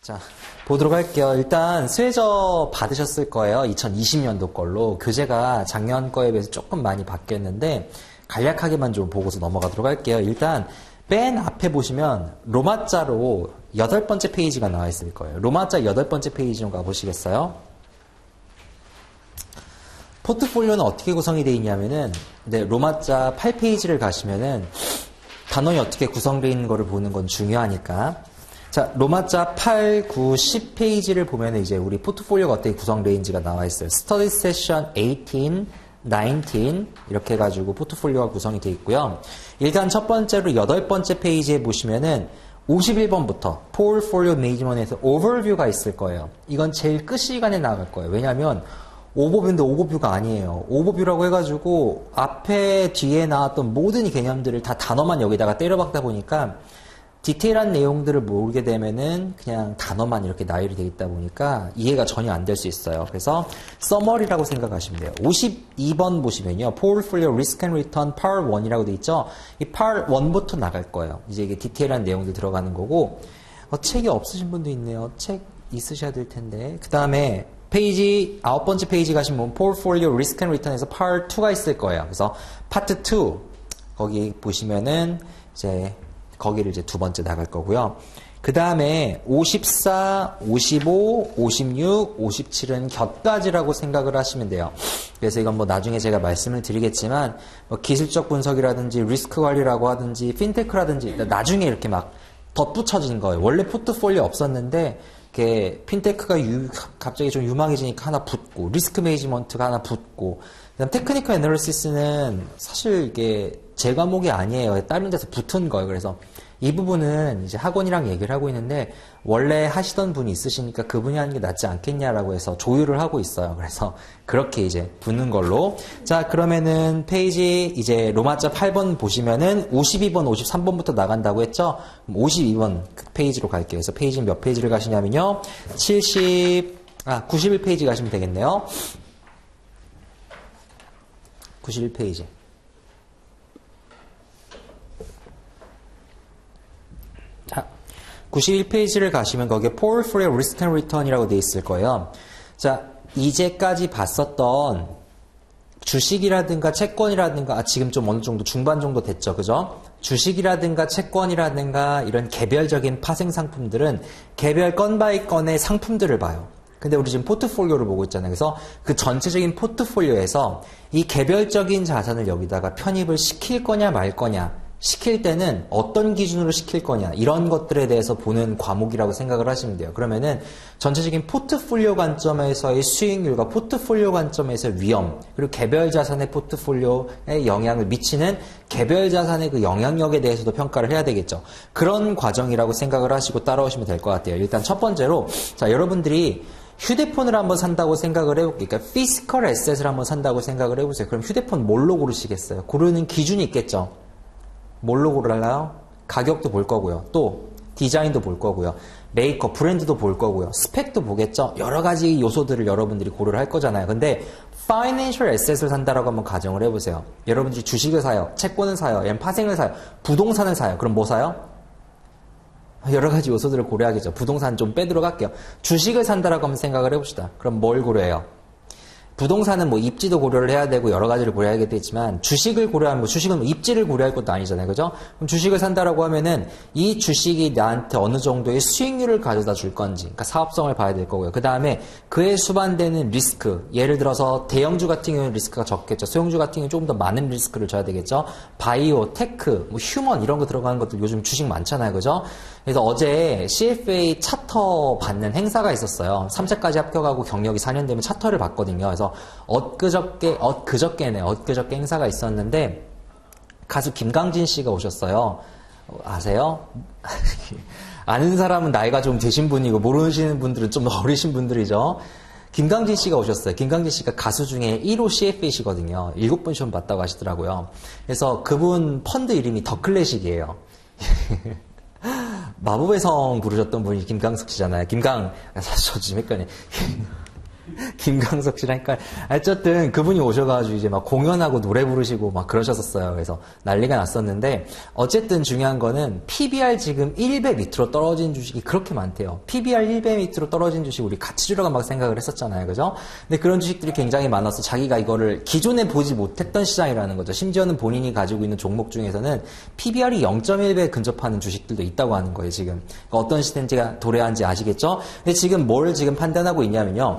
자, 보도록 할게요. 일단 스웨저 받으셨을 거예요. 2020년도 걸로. 교재가 작년 거에 비해서 조금 많이 바뀌었는데 간략하게만 좀 보고서 넘어가도록 할게요. 일단 맨 앞에 보시면 로마자로 8번째 페이지가 나와 있을 거예요. 로마자 8번째 페이지 좀 가보시겠어요? 포트폴리오는 어떻게 구성이 되어 있냐면은 로마자 8페이지를 가시면은 단원이 어떻게 구성되어 있는 거를 보는 건 중요하니까. 자, 로마자 8, 9, 10페이지를 보면 이제 우리 포트폴리오가 어떻게 구성되어 있는지가 나와 있어요. 스터디 세션 18, 19 이렇게 해가지고 포트폴리오가 구성이 되어 있고요. 일단 첫 번째로 8번째 페이지에 보시면은 51번부터 포트폴리오 매니지먼트에서 오버뷰가 있을 거예요. 이건 제일 끝 시간에 나갈 거예요. 왜냐하면 오버뷰인데 오버뷰가 아니에요. 오버뷰라고 해가지고 앞에 뒤에 나왔던 모든 개념들을 다 단어만 여기다가 때려박다 보니까 디테일한 내용들을 모르게 되면은 그냥 단어만 이렇게 나열이 되어 있다 보니까 이해가 전혀 안 될 수 있어요. 그래서 서머리라고 생각하시면 돼요. 52번 보시면요. Portfolio Risk and Return Part 1이라고 되어 있죠. 이 Part 1부터 나갈 거예요. 이제 이게 디테일한 내용들 들어가는 거고 책이 없으신 분도 있네요. 책 있으셔야 될 텐데. 그 다음에 페이지 9번째 페이지 가시면 Portfolio Risk and Return에서 Part 2가 있을 거예요. 그래서 Part 2 거기 보시면은 이제 거기를 이제 두 번째 나갈 거고요. 그 다음에 54, 55, 56, 57은 곁가지라고 생각을 하시면 돼요. 그래서 이건 뭐 나중에 제가 말씀을 드리겠지만 뭐 기술적 분석이라든지 리스크 관리라고 하든지 핀테크라든지 나중에 이렇게 막 덧붙여진 거예요. 원래 포트폴리오 없었는데 이렇게 핀테크가 갑자기 좀 유망해지니까 하나 붙고 리스크 매니지먼트가 하나 붙고 그다음 테크니컬 애널리시스는 사실 이게 제 과목이 아니에요. 다른 데서 붙은 거예요. 그래서 이 부분은 이제 학원이랑 얘기를 하고 있는데 원래 하시던 분이 있으시니까 그분이 하는 게 낫지 않겠냐라고 해서 조율을 하고 있어요. 그래서 그렇게 이제 붙는 걸로. 자, 그러면은 페이지 이제 로마자 8번 보시면은 52번, 53번부터 나간다고 했죠? 52번 페이지로 갈게요. 그래서 페이지는 몇 페이지를 가시냐면요. 91페이지 가시면 되겠네요. 91페이지. 자, 91페이지를 가시면 거기에 Portfolio Risk and Return이라고 되어 있을 거예요. 자, 이제까지 봤었던 주식이라든가 채권이라든가 지금 좀 어느 정도 중반 정도 됐죠. 그죠? 주식이라든가 채권이라든가 이런 개별적인 파생 상품들은 개별 건 바이 건의 상품들을 봐요. 근데 우리 지금 포트폴리오를 보고 있잖아요. 그래서 그 전체적인 포트폴리오에서 이 개별적인 자산을 여기다가 편입을 시킬 거냐 말 거냐 시킬 때는 어떤 기준으로 시킬 거냐 이런 것들에 대해서 보는 과목이라고 생각을 하시면 돼요. 그러면은 전체적인 포트폴리오 관점에서의 수익률과 포트폴리오 관점에서의 위험 그리고 개별 자산의 포트폴리오에 영향을 미치는 개별 자산의 그 영향력에 대해서도 평가를 해야 되겠죠. 그런 과정이라고 생각을 하시고 따라오시면 될 것 같아요. 일단 첫 번째로 자 여러분들이 휴대폰을 한번 산다고 생각을 해볼게요. 그러니까 피지컬 에셋을 한번 산다고 생각을 해보세요. 그럼 휴대폰 뭘로 고르시겠어요? 고르는 기준이 있겠죠. 뭘로 고르나요? 가격도 볼 거고요. 또 디자인도 볼 거고요. 메이커, 브랜드도 볼 거고요. 스펙도 보겠죠. 여러 가지 요소들을 여러분들이 고려를 할 거잖아요. 근데 파이낸셜 에셋을 산다라고 한번 가정을 해보세요. 여러분들이 주식을 사요. 채권을 사요. 아니면 파생을 사요. 부동산을 사요. 그럼 뭐 사요? 여러 가지 요소들을 고려하겠죠. 부동산 좀 빼들어갈게요. 주식을 산다라고 한번 생각을 해봅시다. 그럼 뭘 고려해요? 부동산은 뭐 입지도 고려를 해야 되고 여러 가지를 고려하겠지만 주식을 고려하면 뭐 주식은 뭐 입지를 고려할 것도 아니잖아요. 그죠? 그럼 주식을 산다라고 하면은 이 주식이 나한테 어느 정도의 수익률을 가져다 줄 건지 그러니까 사업성을 봐야 될 거고요. 그 다음에 그에 수반되는 리스크 예를 들어서 대형주 같은 경우는 리스크가 적겠죠. 소형주 같은 경우는 조금 더 많은 리스크를 져야 되겠죠. 바이오, 테크, 뭐 휴먼 이런 거 들어가는 것들 요즘 주식 많잖아요. 그죠? 그래서 어제 CFA 차터 받는 행사가 있었어요. 3차까지 합격하고 경력이 4년 되면 차터를 받거든요. 그래서 엊그저께 행사가 있었는데 가수 김강진 씨가 오셨어요. 아세요? 아는 사람은 나이가 좀 되신 분이고 모르시는 분들은 좀 어리신 분들이죠. 김강진 씨가 오셨어요. 김강진 씨가 가수 중에 1호 CFA시거든요. 7번 시험 봤다고 하시더라고요. 그래서 그분 펀드 이름이 더 클래식이에요. 마법의 성 부르셨던 분이 김강석 씨잖아요. 사실 저 지금 헷갈리네. 김광석 씨라니까. 어쨌든 그분이 오셔가지고 이제 막 공연하고 노래 부르시고 막 그러셨었어요. 그래서 난리가 났었는데, 어쨌든 중요한 거는 PBR 지금 1배 밑으로 떨어진 주식이 그렇게 많대요. PBR 1배 밑으로 떨어진 주식 우리 같이 주려고 막 생각을 했었잖아요. 그죠? 근데 그런 주식들이 굉장히 많아서 자기가 이거를 기존에 보지 못했던 시장이라는 거죠. 심지어는 본인이 가지고 있는 종목 중에서는 PBR이 0.1배 근접하는 주식들도 있다고 하는 거예요, 지금. 그러니까 어떤 시스템지가 도래한지 아시겠죠? 근데 지금 뭘 지금 판단하고 있냐면요.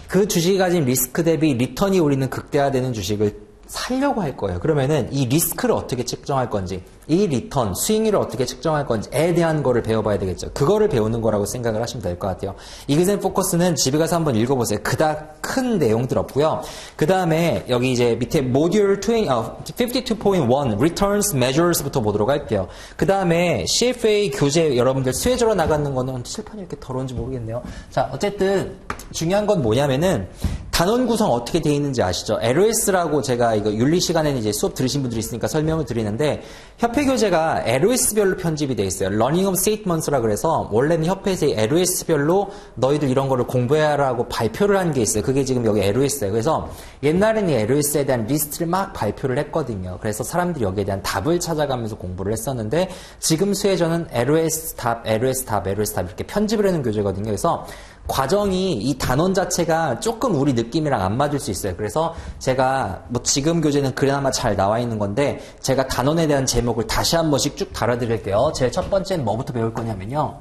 그 주식이 가진 리스크 대비 리턴이 우리는 극대화되는 주식을 살려고 할 거예요. 그러면은 이 리스크를 어떻게 측정할 건지, 이 리턴, 수익률을 어떻게 측정할 건지에 대한 거를 배워봐야 되겠죠. 그거를 배우는 거라고 생각을 하시면 될 것 같아요. 이그젠 포커스는 집에 가서 한번 읽어보세요. 그닥 큰 내용들 없고요. 그 다음에 여기 이제 밑에 모듈 52.1 Returns Measures부터 보도록 할게요. 그 다음에 CFA 교재 여러분들 수혜자로 나가는 거는 칠판이 이렇게 더러운지 모르겠네요. 자, 어쨌든 중요한 건 뭐냐면은 단원 구성 어떻게 되어 있는지 아시죠? LOS라고 제가 이거 윤리 시간에는 이제 수업 들으신 분들이 있으니까 설명을 드리는데, 협회 교재가 LOS별로 편집이 되어 있어요. Learning of Statements라 그래서 원래는 협회에서 LOS별로 너희들 이런 거를 공부해라라고 발표를 한 게 있어요. 그게 지금 여기 LOS예요. 그래서 옛날에는 이 LOS에 대한 리스트를 막 발표를 했거든요. 그래서 사람들이 여기에 대한 답을 찾아가면서 공부를 했었는데, 지금 수혜저는 LOS 답, LOS 답, LOS 답 이렇게 편집을 해놓은 교재거든요. 그래서 과정이 이 단원 자체가 조금 우리 느낌이랑 안 맞을 수 있어요. 그래서 제가 뭐 지금 교재는 그나마 잘 나와 있는 건데, 제가 단원에 대한 제목을 다시 한 번씩 쭉 달아드릴게요. 제일 첫 번째는 뭐부터 배울 거냐면요.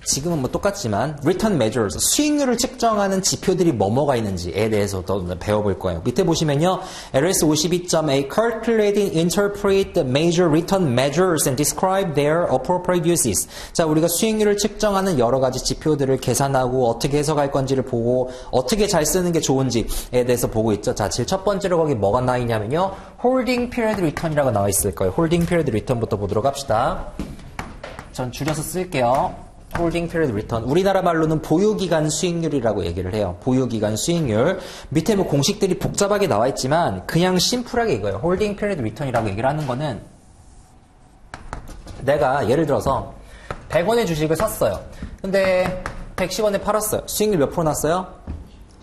지금은 뭐 똑같지만 Return Measures, 수익률을 측정하는 지표들이 뭐가 있는지에 대해서 더 배워볼 거예요. 밑에 보시면요. LS 52.A Calculating, Interpret, Measure Return Measures and Describe their appropriate uses. 자, 우리가 수익률을 측정하는 여러 가지 지표들을 계산하고 어떻게 해석할 건지를 보고 어떻게 잘 쓰는 게 좋은지에 대해서 보고 있죠. 자, 제일 첫 번째로 거기 뭐가 나와 있냐면요. Holding Period Return이라고 나와 있을 거예요. Holding Period Return부터 보도록 합시다. 전 줄여서 쓸게요. 홀딩 피리드 리턴. 우리나라 말로는 보유기간 수익률이라고 얘기를 해요. 보유기간 수익률. 밑에 뭐 공식들이 복잡하게 나와 있지만 그냥 심플하게 이거예요. 홀딩 피리드 리턴이라고 얘기를 하는 거는, 내가 예를 들어서 100원의 주식을 샀어요. 근데 110원에 팔았어요. 수익률 몇 프로 났어요?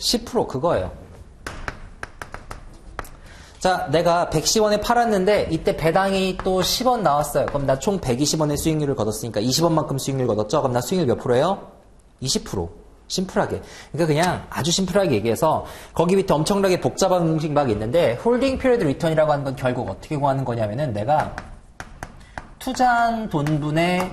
10% 그거예요. 자, 내가 110원에 팔았는데 이때 배당이 또 10원 나왔어요. 그럼 나 총 120원의 수익률을 거뒀으니까 20원만큼 수익률 거뒀죠? 그럼 나 수익률 몇 프로예요? 20%. 심플하게. 그러니까 그냥 아주 심플하게 얘기해서 거기 밑에 엄청나게 복잡한 공식 막 있는데, 홀딩 피리드 리턴이라고 하는 건 결국 어떻게 구하는 거냐면은, 내가 투자한 돈분의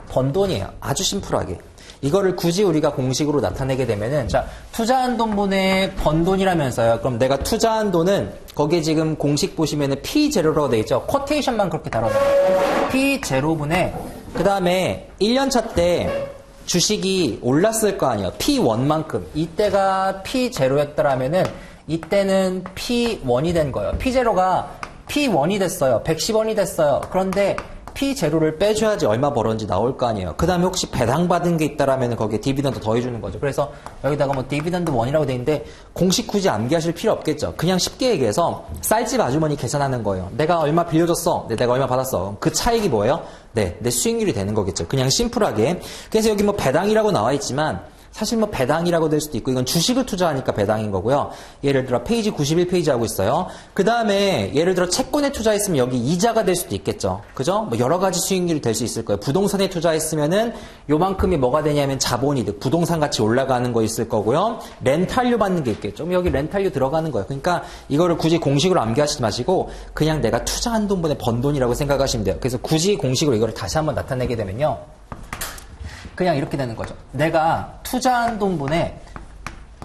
번 돈이에요. 아주 심플하게. 이거를 굳이 우리가 공식으로 나타내게 되면은, 자, 투자한 돈분의 번 돈이라면서요. 그럼 내가 투자한 돈은 거기에 지금 공식 보시면은 P0라고 되어 있죠. 쿼테이션만 그렇게 다뤄놔요. P0분의, 그 다음에 1년차 때 주식이 올랐을 거 아니에요. P1만큼. 이때가 P0였더라면은 이때는 P1이 된 거예요. P0가 P1이 됐어요. 110원이 됐어요. 그런데 P0를 빼줘야지 얼마 벌었는지 나올 거 아니에요. 그 다음에 혹시 배당받은 게 있다라면 거기에 디비던드 더해주는 거죠. 그래서 여기다가 뭐 디비던드 1이라고 돼 있는데, 공식 굳이 암기하실 필요 없겠죠. 그냥 쉽게 얘기해서 쌀집 아주머니 계산하는 거예요. 내가 얼마 빌려줬어. 네, 내가 얼마 받았어. 그 차익이 뭐예요? 네, 내 수익률이 되는 거겠죠. 그냥 심플하게. 그래서 여기 뭐 배당이라고 나와 있지만, 사실 뭐 배당이라고 될 수도 있고, 이건 주식을 투자하니까 배당인 거고요. 예를 들어 페이지 91페이지 하고 있어요. 그 다음에 예를 들어 채권에 투자했으면 여기 이자가 될 수도 있겠죠. 그죠? 뭐 여러 가지 수익률이 될 수 있을 거예요. 부동산에 투자했으면은 요만큼이 뭐가 되냐면 자본이득, 부동산 가치 올라가는 거 있을 거고요. 렌탈료 받는 게 있겠죠. 여기 렌탈료 들어가는 거예요. 그러니까 이거를 굳이 공식으로 암기하시지 마시고 그냥 내가 투자한 돈분의 번 돈이라고 생각하시면 돼요. 그래서 굳이 공식으로 이거를 다시 한번 나타내게 되면요. 그냥 이렇게 되는 거죠. 내가 투자한 돈분의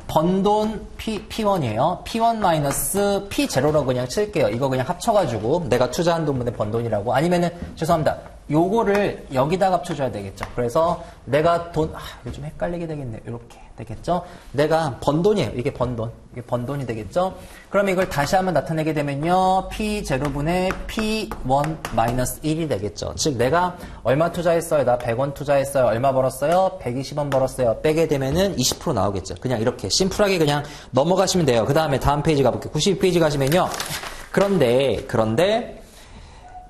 번돈 P1이에요. P1 마이너스 P0로 그냥 칠게요. 이거 그냥 합쳐가지고 내가 투자한 돈분의 번돈이라고. 아니면은, 죄송합니다. 요거를 여기다가 합쳐줘야 되겠죠. 그래서 내가 돈, 이거 좀 헷갈리게 되겠네요. 이렇게 되겠죠. 내가 번 돈이에요. 이게 번 돈. 이게 번 돈이 되겠죠. 그럼 이걸 다시 한번 나타내게 되면요. P0분의 P1 마이너스 1이 되겠죠. 즉, 내가 얼마 투자했어요? 나 100원 투자했어요. 얼마 벌었어요? 120원 벌었어요. 빼게 되면은 20% 나오겠죠. 그냥 이렇게 심플하게 그냥 넘어가시면 돼요. 그 다음에 다음 페이지 가볼게요. 92페이지 가시면요. 그런데,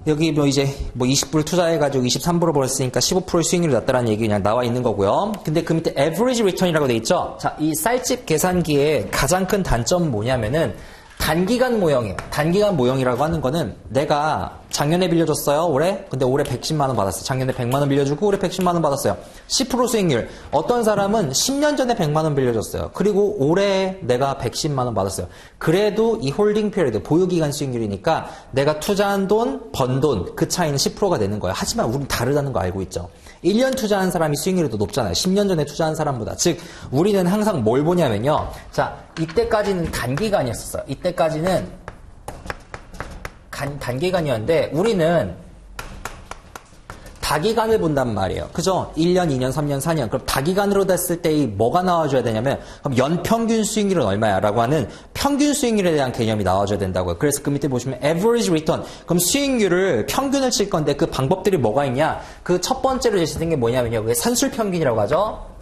여기 뭐 이제 뭐 20불 투자해가지고 23불을 벌었으니까 15% 수익률이 났다라는 얘기 그냥 나와 있는 거고요. 근데 그 밑에 average return이라고 돼 있죠. 자, 이 쌀집 계산기의 가장 큰 단점은 뭐냐면은 단기간 모형이에요. 단기간 모형이라고 하는 거는 내가 작년에 빌려줬어요. 올해? 근데 올해 110만 원 받았어요. 작년에 100만 원 빌려주고 올해 110만 원 받았어요. 10% 수익률. 어떤 사람은 10년 전에 100만 원 빌려줬어요. 그리고 올해 내가 110만 원 받았어요. 그래도 이 홀딩 피리어드, 보유기간 수익률이니까 내가 투자한 돈, 번 돈, 그 차이는 10%가 되는 거예요. 하지만 우린 다르다는 거 알고 있죠. 1년 투자한 사람이 수익률이 더 높잖아요. 10년 전에 투자한 사람보다. 즉 우리는 항상 뭘 보냐면요. 자, 이때까지는 단기간이었어요. 이때까지는 단기간이었는데 우리는 다기간을 본단 말이에요. 그죠? 1년, 2년, 3년, 4년. 그럼 다기간으로 됐을 때 뭐가 나와줘야 되냐면 그럼 연평균 수익률은 얼마야? 라고 하는 평균 수익률에 대한 개념이 나와줘야 된다고요. 그래서 그 밑에 보시면 average return. 그럼 수익률을 평균을 칠 건데 그 방법들이 뭐가 있냐? 그 첫 번째로 제시된 게 뭐냐면요. 그게 산술평균이라고 하죠.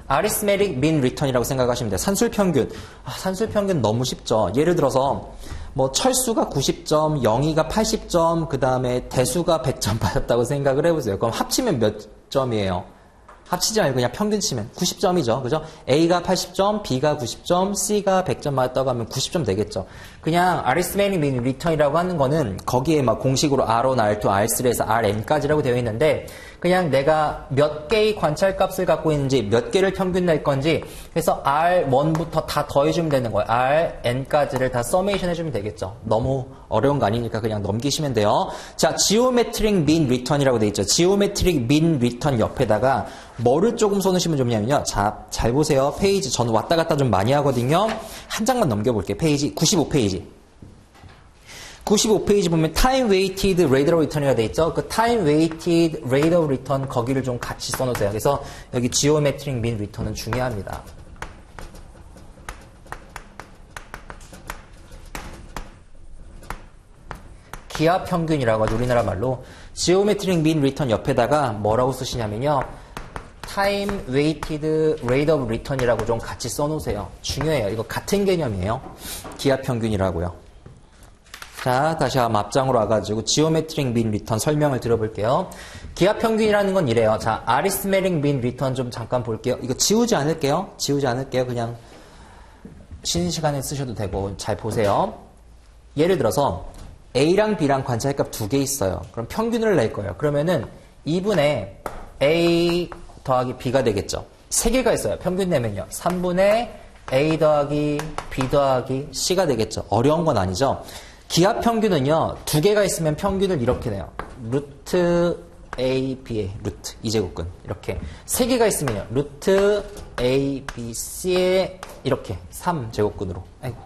arithmetic mean return이라고 생각하시면 돼요. 산술평균. 산술평균 너무 쉽죠. 예를 들어서 뭐 철수가 90점, 영희가 80점, 그 다음에 대수가 100점 받았다고 생각을 해보세요. 그럼 합치면 몇 점이에요? 합치지 말고 그냥 평균 치면 90점이죠. 그죠? A가 80점, B가 90점, C가 100점 맞았다고 하면 90점 되겠죠. 그냥 arithmetic mean return이라고 하는 거는 거기에 막 공식으로 R1, R2, R3에서 Rn까지라고 되어 있는데 그냥 내가 몇 개의 관찰값을 갖고 있는지 몇 개를 평균 낼 건지 그래서 R1부터 다 더해주면 되는 거예요. Rn까지를 다 서메이션 해주면 되겠죠. 너무 어려운 거 아니니까 그냥 넘기시면 돼요. 자, geometric mean return이라고 돼 있죠. geometric mean return 옆에다가 뭐를 조금 써놓으시면 좋냐면요. 자, 잘 보세요. 페이지 저는 왔다 갔다 좀 많이 하거든요. 한 장만 넘겨볼게요. 페이지 95페이지. 95페이지 보면 time weighted rate of return이라고 돼 있죠. 그 time weighted rate of return 거기를 좀 같이 써놓으세요. 그래서 여기 geometric mean return은 중요합니다. 기하 평균이라고 하죠. 우리나라 말로 geometric mean return 옆에다가 뭐라고 쓰시냐면요. time weighted rate of return이라고 좀 같이 써놓으세요. 중요해요. 이거 같은 개념이에요. 기하 평균이라고요. 자, 다시 한번 앞장으로 와가지고 geometric mean return 설명을 들어볼게요. 기하 평균이라는 건 이래요. 자, arithmetic mean return 좀 잠깐 볼게요. 이거 지우지 않을게요. 그냥 쉬는 시간에 쓰셔도 되고 잘 보세요. 예를 들어서 A랑 B랑 관찰값 2개 있어요. 그럼 평균을 낼 거예요. 그러면은 2분의 A 더하기 B가 되겠죠. 3개가 있어요. 평균 내면요. 3분의 A 더하기 B 더하기 C가 되겠죠. 어려운 건 아니죠. 기하 평균은요. 2개가 있으면 평균을 이렇게 내요. 루트 A, B의 루트, 이제곱근 이렇게. 3개가 있으면요. 루트 A, B, C의 이렇게 3제곱근으로. 아이고,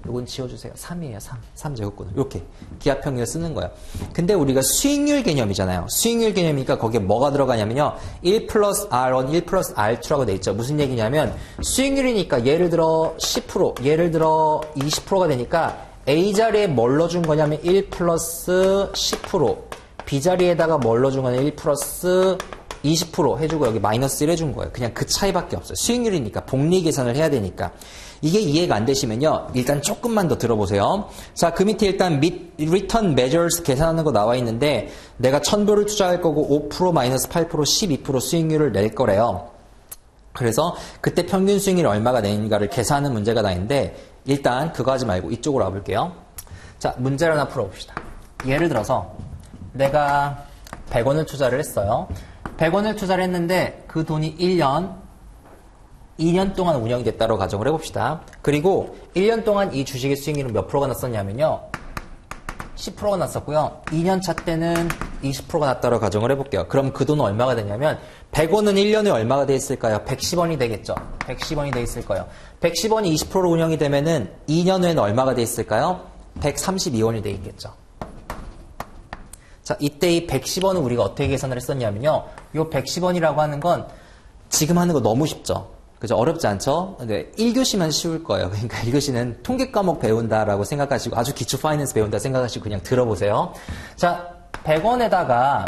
요건 지워주세요. 3이에요. 3제곱근으로. 이렇게 기하 평균을 쓰는 거예요. 근데 우리가 수익률 개념이잖아요. 수익률 개념이니까 거기에 뭐가 들어가냐면요. 1 플러스 R1, 1 플러스 R2라고 돼 있죠. 무슨 얘기냐면 수익률이니까 예를 들어 10%, 예를 들어 20%가 되니까 A 자리에 뭘 넣어준 거냐면 1 플러스 10%, B 자리에다가 뭘 넣어준 거냐면 1 플러스 20% 해주고 여기 마이너스 1 해준 거예요. 그냥 그 차이밖에 없어요. 수익률이니까 복리 계산을 해야 되니까. 이게 이해가 안 되시면요. 일단 조금만 더 들어보세요. 자, 그 밑에 일단 return measures 계산하는 거 나와 있는데 내가 1000불을 투자할 거고 5% 마이너스 8% 12% 수익률을 낼 거래요. 그래서 그때 평균 수익률이 얼마가 되는가를 계산하는 문제가 나있는데 일단 그거 하지 말고 이쪽으로 와볼게요. 자, 문제를 하나 풀어봅시다. 예를 들어서 내가 100원을 투자를 했어요. 100원을 투자를 했는데 그 돈이 2년 동안 운영이 됐다고 가정을 해봅시다. 그리고 1년 동안 이 주식의 수익률은 몇 프로가 났었냐면요. 10%가 났었고요. 2년 차 때는 20%가 났다고 가정을 해볼게요. 그럼 그 돈은 얼마가 되냐면 100원은 1년에 얼마가 돼 있을까요? 110원이 되겠죠. 110원이 돼 있을 거예요. 110원이 20%로 운영이 되면은 2년 후에는 얼마가 돼 있을까요? 132원이 돼 있겠죠. 자, 이때 이 110원은 우리가 어떻게 계산을 했었냐면요. 이 110원이라고 하는 건 지금 하는 거 너무 쉽죠. 그죠? 어렵지 않죠? 근데 1교시만 쉬울 거예요. 그러니까 1교시는 통계 과목 배운다라고 생각하시고 아주 기초 파이낸스 배운다 생각하시고 그냥 들어보세요. 자, 100원에다가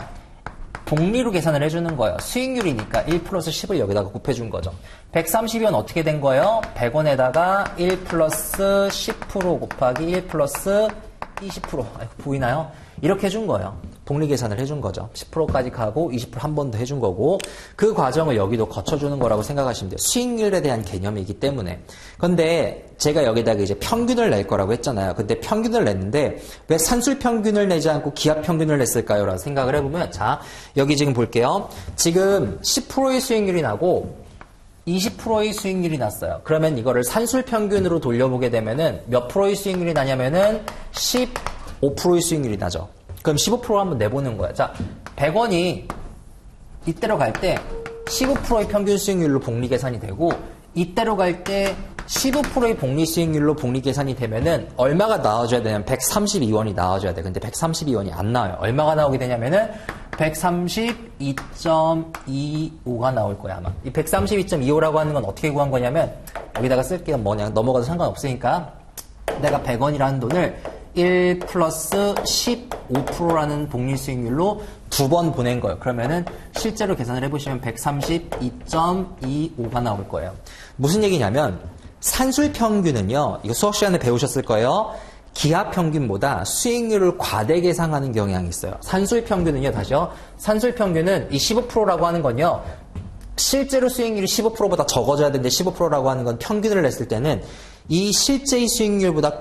복리로 계산을 해주는 거예요. 수익률이니까 1 플러스 10을 여기다가 곱해준 거죠. 132원 어떻게 된 거예요? 100원에다가 1 플러스 10% 곱하기 1 플러스 20%. 보이나요? 이렇게 해준 거예요. 복리 계산을 해준 거죠. 10%까지 가고 20% 한 번 더 해준 거고 그 과정을 여기도 거쳐주는 거라고 생각하시면 돼요. 수익률에 대한 개념이기 때문에. 근데 제가 여기다가 이제 평균을 낼 거라고 했잖아요. 근데 평균을 냈는데 왜 산술 평균을 내지 않고 기하 평균을 냈을까요? 라고 생각을 해보면 자 여기 지금 볼게요. 지금 10%의 수익률이 나고 20%의 수익률이 났어요. 그러면 이거를 산술 평균으로 돌려보게 되면은 몇 프로의 수익률이 나냐면은 15%의 수익률이 나죠. 그럼 15% 한번 내보는 거야. 자, 100원이 이때로 갈 때 15%의 평균 수익률로 복리 계산이 되고 이때로 갈 때 15%의 복리 수익률로 복리 계산이 되면은 얼마가 나와줘야 되냐면 132원이 나와줘야 돼. 근데 132원이 안 나와요. 얼마가 나오게 되냐면은 132.25가 나올 거야 아마. 이 132.25라고 하는 건 어떻게 구한 거냐면 여기다가 쓸게요. 뭐냐 넘어가도 상관없으니까 내가 100원이라는 돈을 1 플러스 15%라는 복리 수익률로 두 번 보낸 거예요. 그러면은 실제로 계산을 해보시면 132.25가 나올 거예요. 무슨 얘기냐면 산술 평균은요. 이거 수학 시간에 배우셨을 거예요. 기하 평균보다 수익률을 과대 계산하는 경향이 있어요. 산술 평균은요. 다시요. 산술 평균은 이 15%라고 하는 건요. 실제로 수익률이 15%보다 적어져야 되는데 15%라고 하는 건 평균을 냈을 때는 이 실제의 수익률보다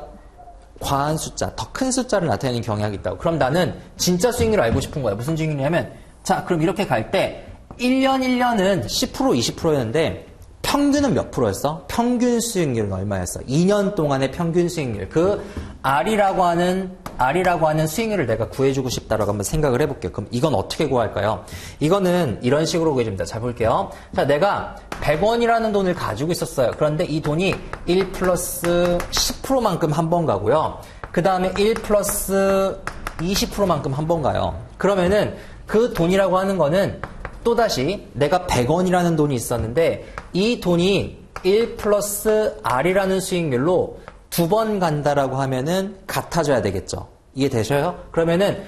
과한 숫자, 더 큰 숫자를 나타내는 경향이 있다고. 그럼 나는 진짜 수익률을 알고 싶은 거야. 무슨 수익률이냐면 자 그럼 이렇게 갈 때 1년은 10% 20%였는데 평균은 몇 프로였어? 평균 수익률은 얼마였어? 2년 동안의 평균 수익률. 그 R이라고 하는 수익률을 내가 구해주고 싶다라고 한번 생각을 해볼게요. 그럼 이건 어떻게 구할까요? 이거는 이런 식으로 구해줍니다. 자, 볼게요. 자, 내가 100원이라는 돈을 가지고 있었어요. 그런데 이 돈이 1 플러스 10%만큼 한 번 가고요. 그 다음에 1 플러스 20%만큼 한 번 가요. 그러면은 그 돈이라고 하는 거는 또다시 내가 100원이라는 돈이 있었는데 이 돈이 1 플러스 R이라는 수익률로 두 번 간다라고 하면은 같아져야 되겠죠. 이해되셔요? 그러면은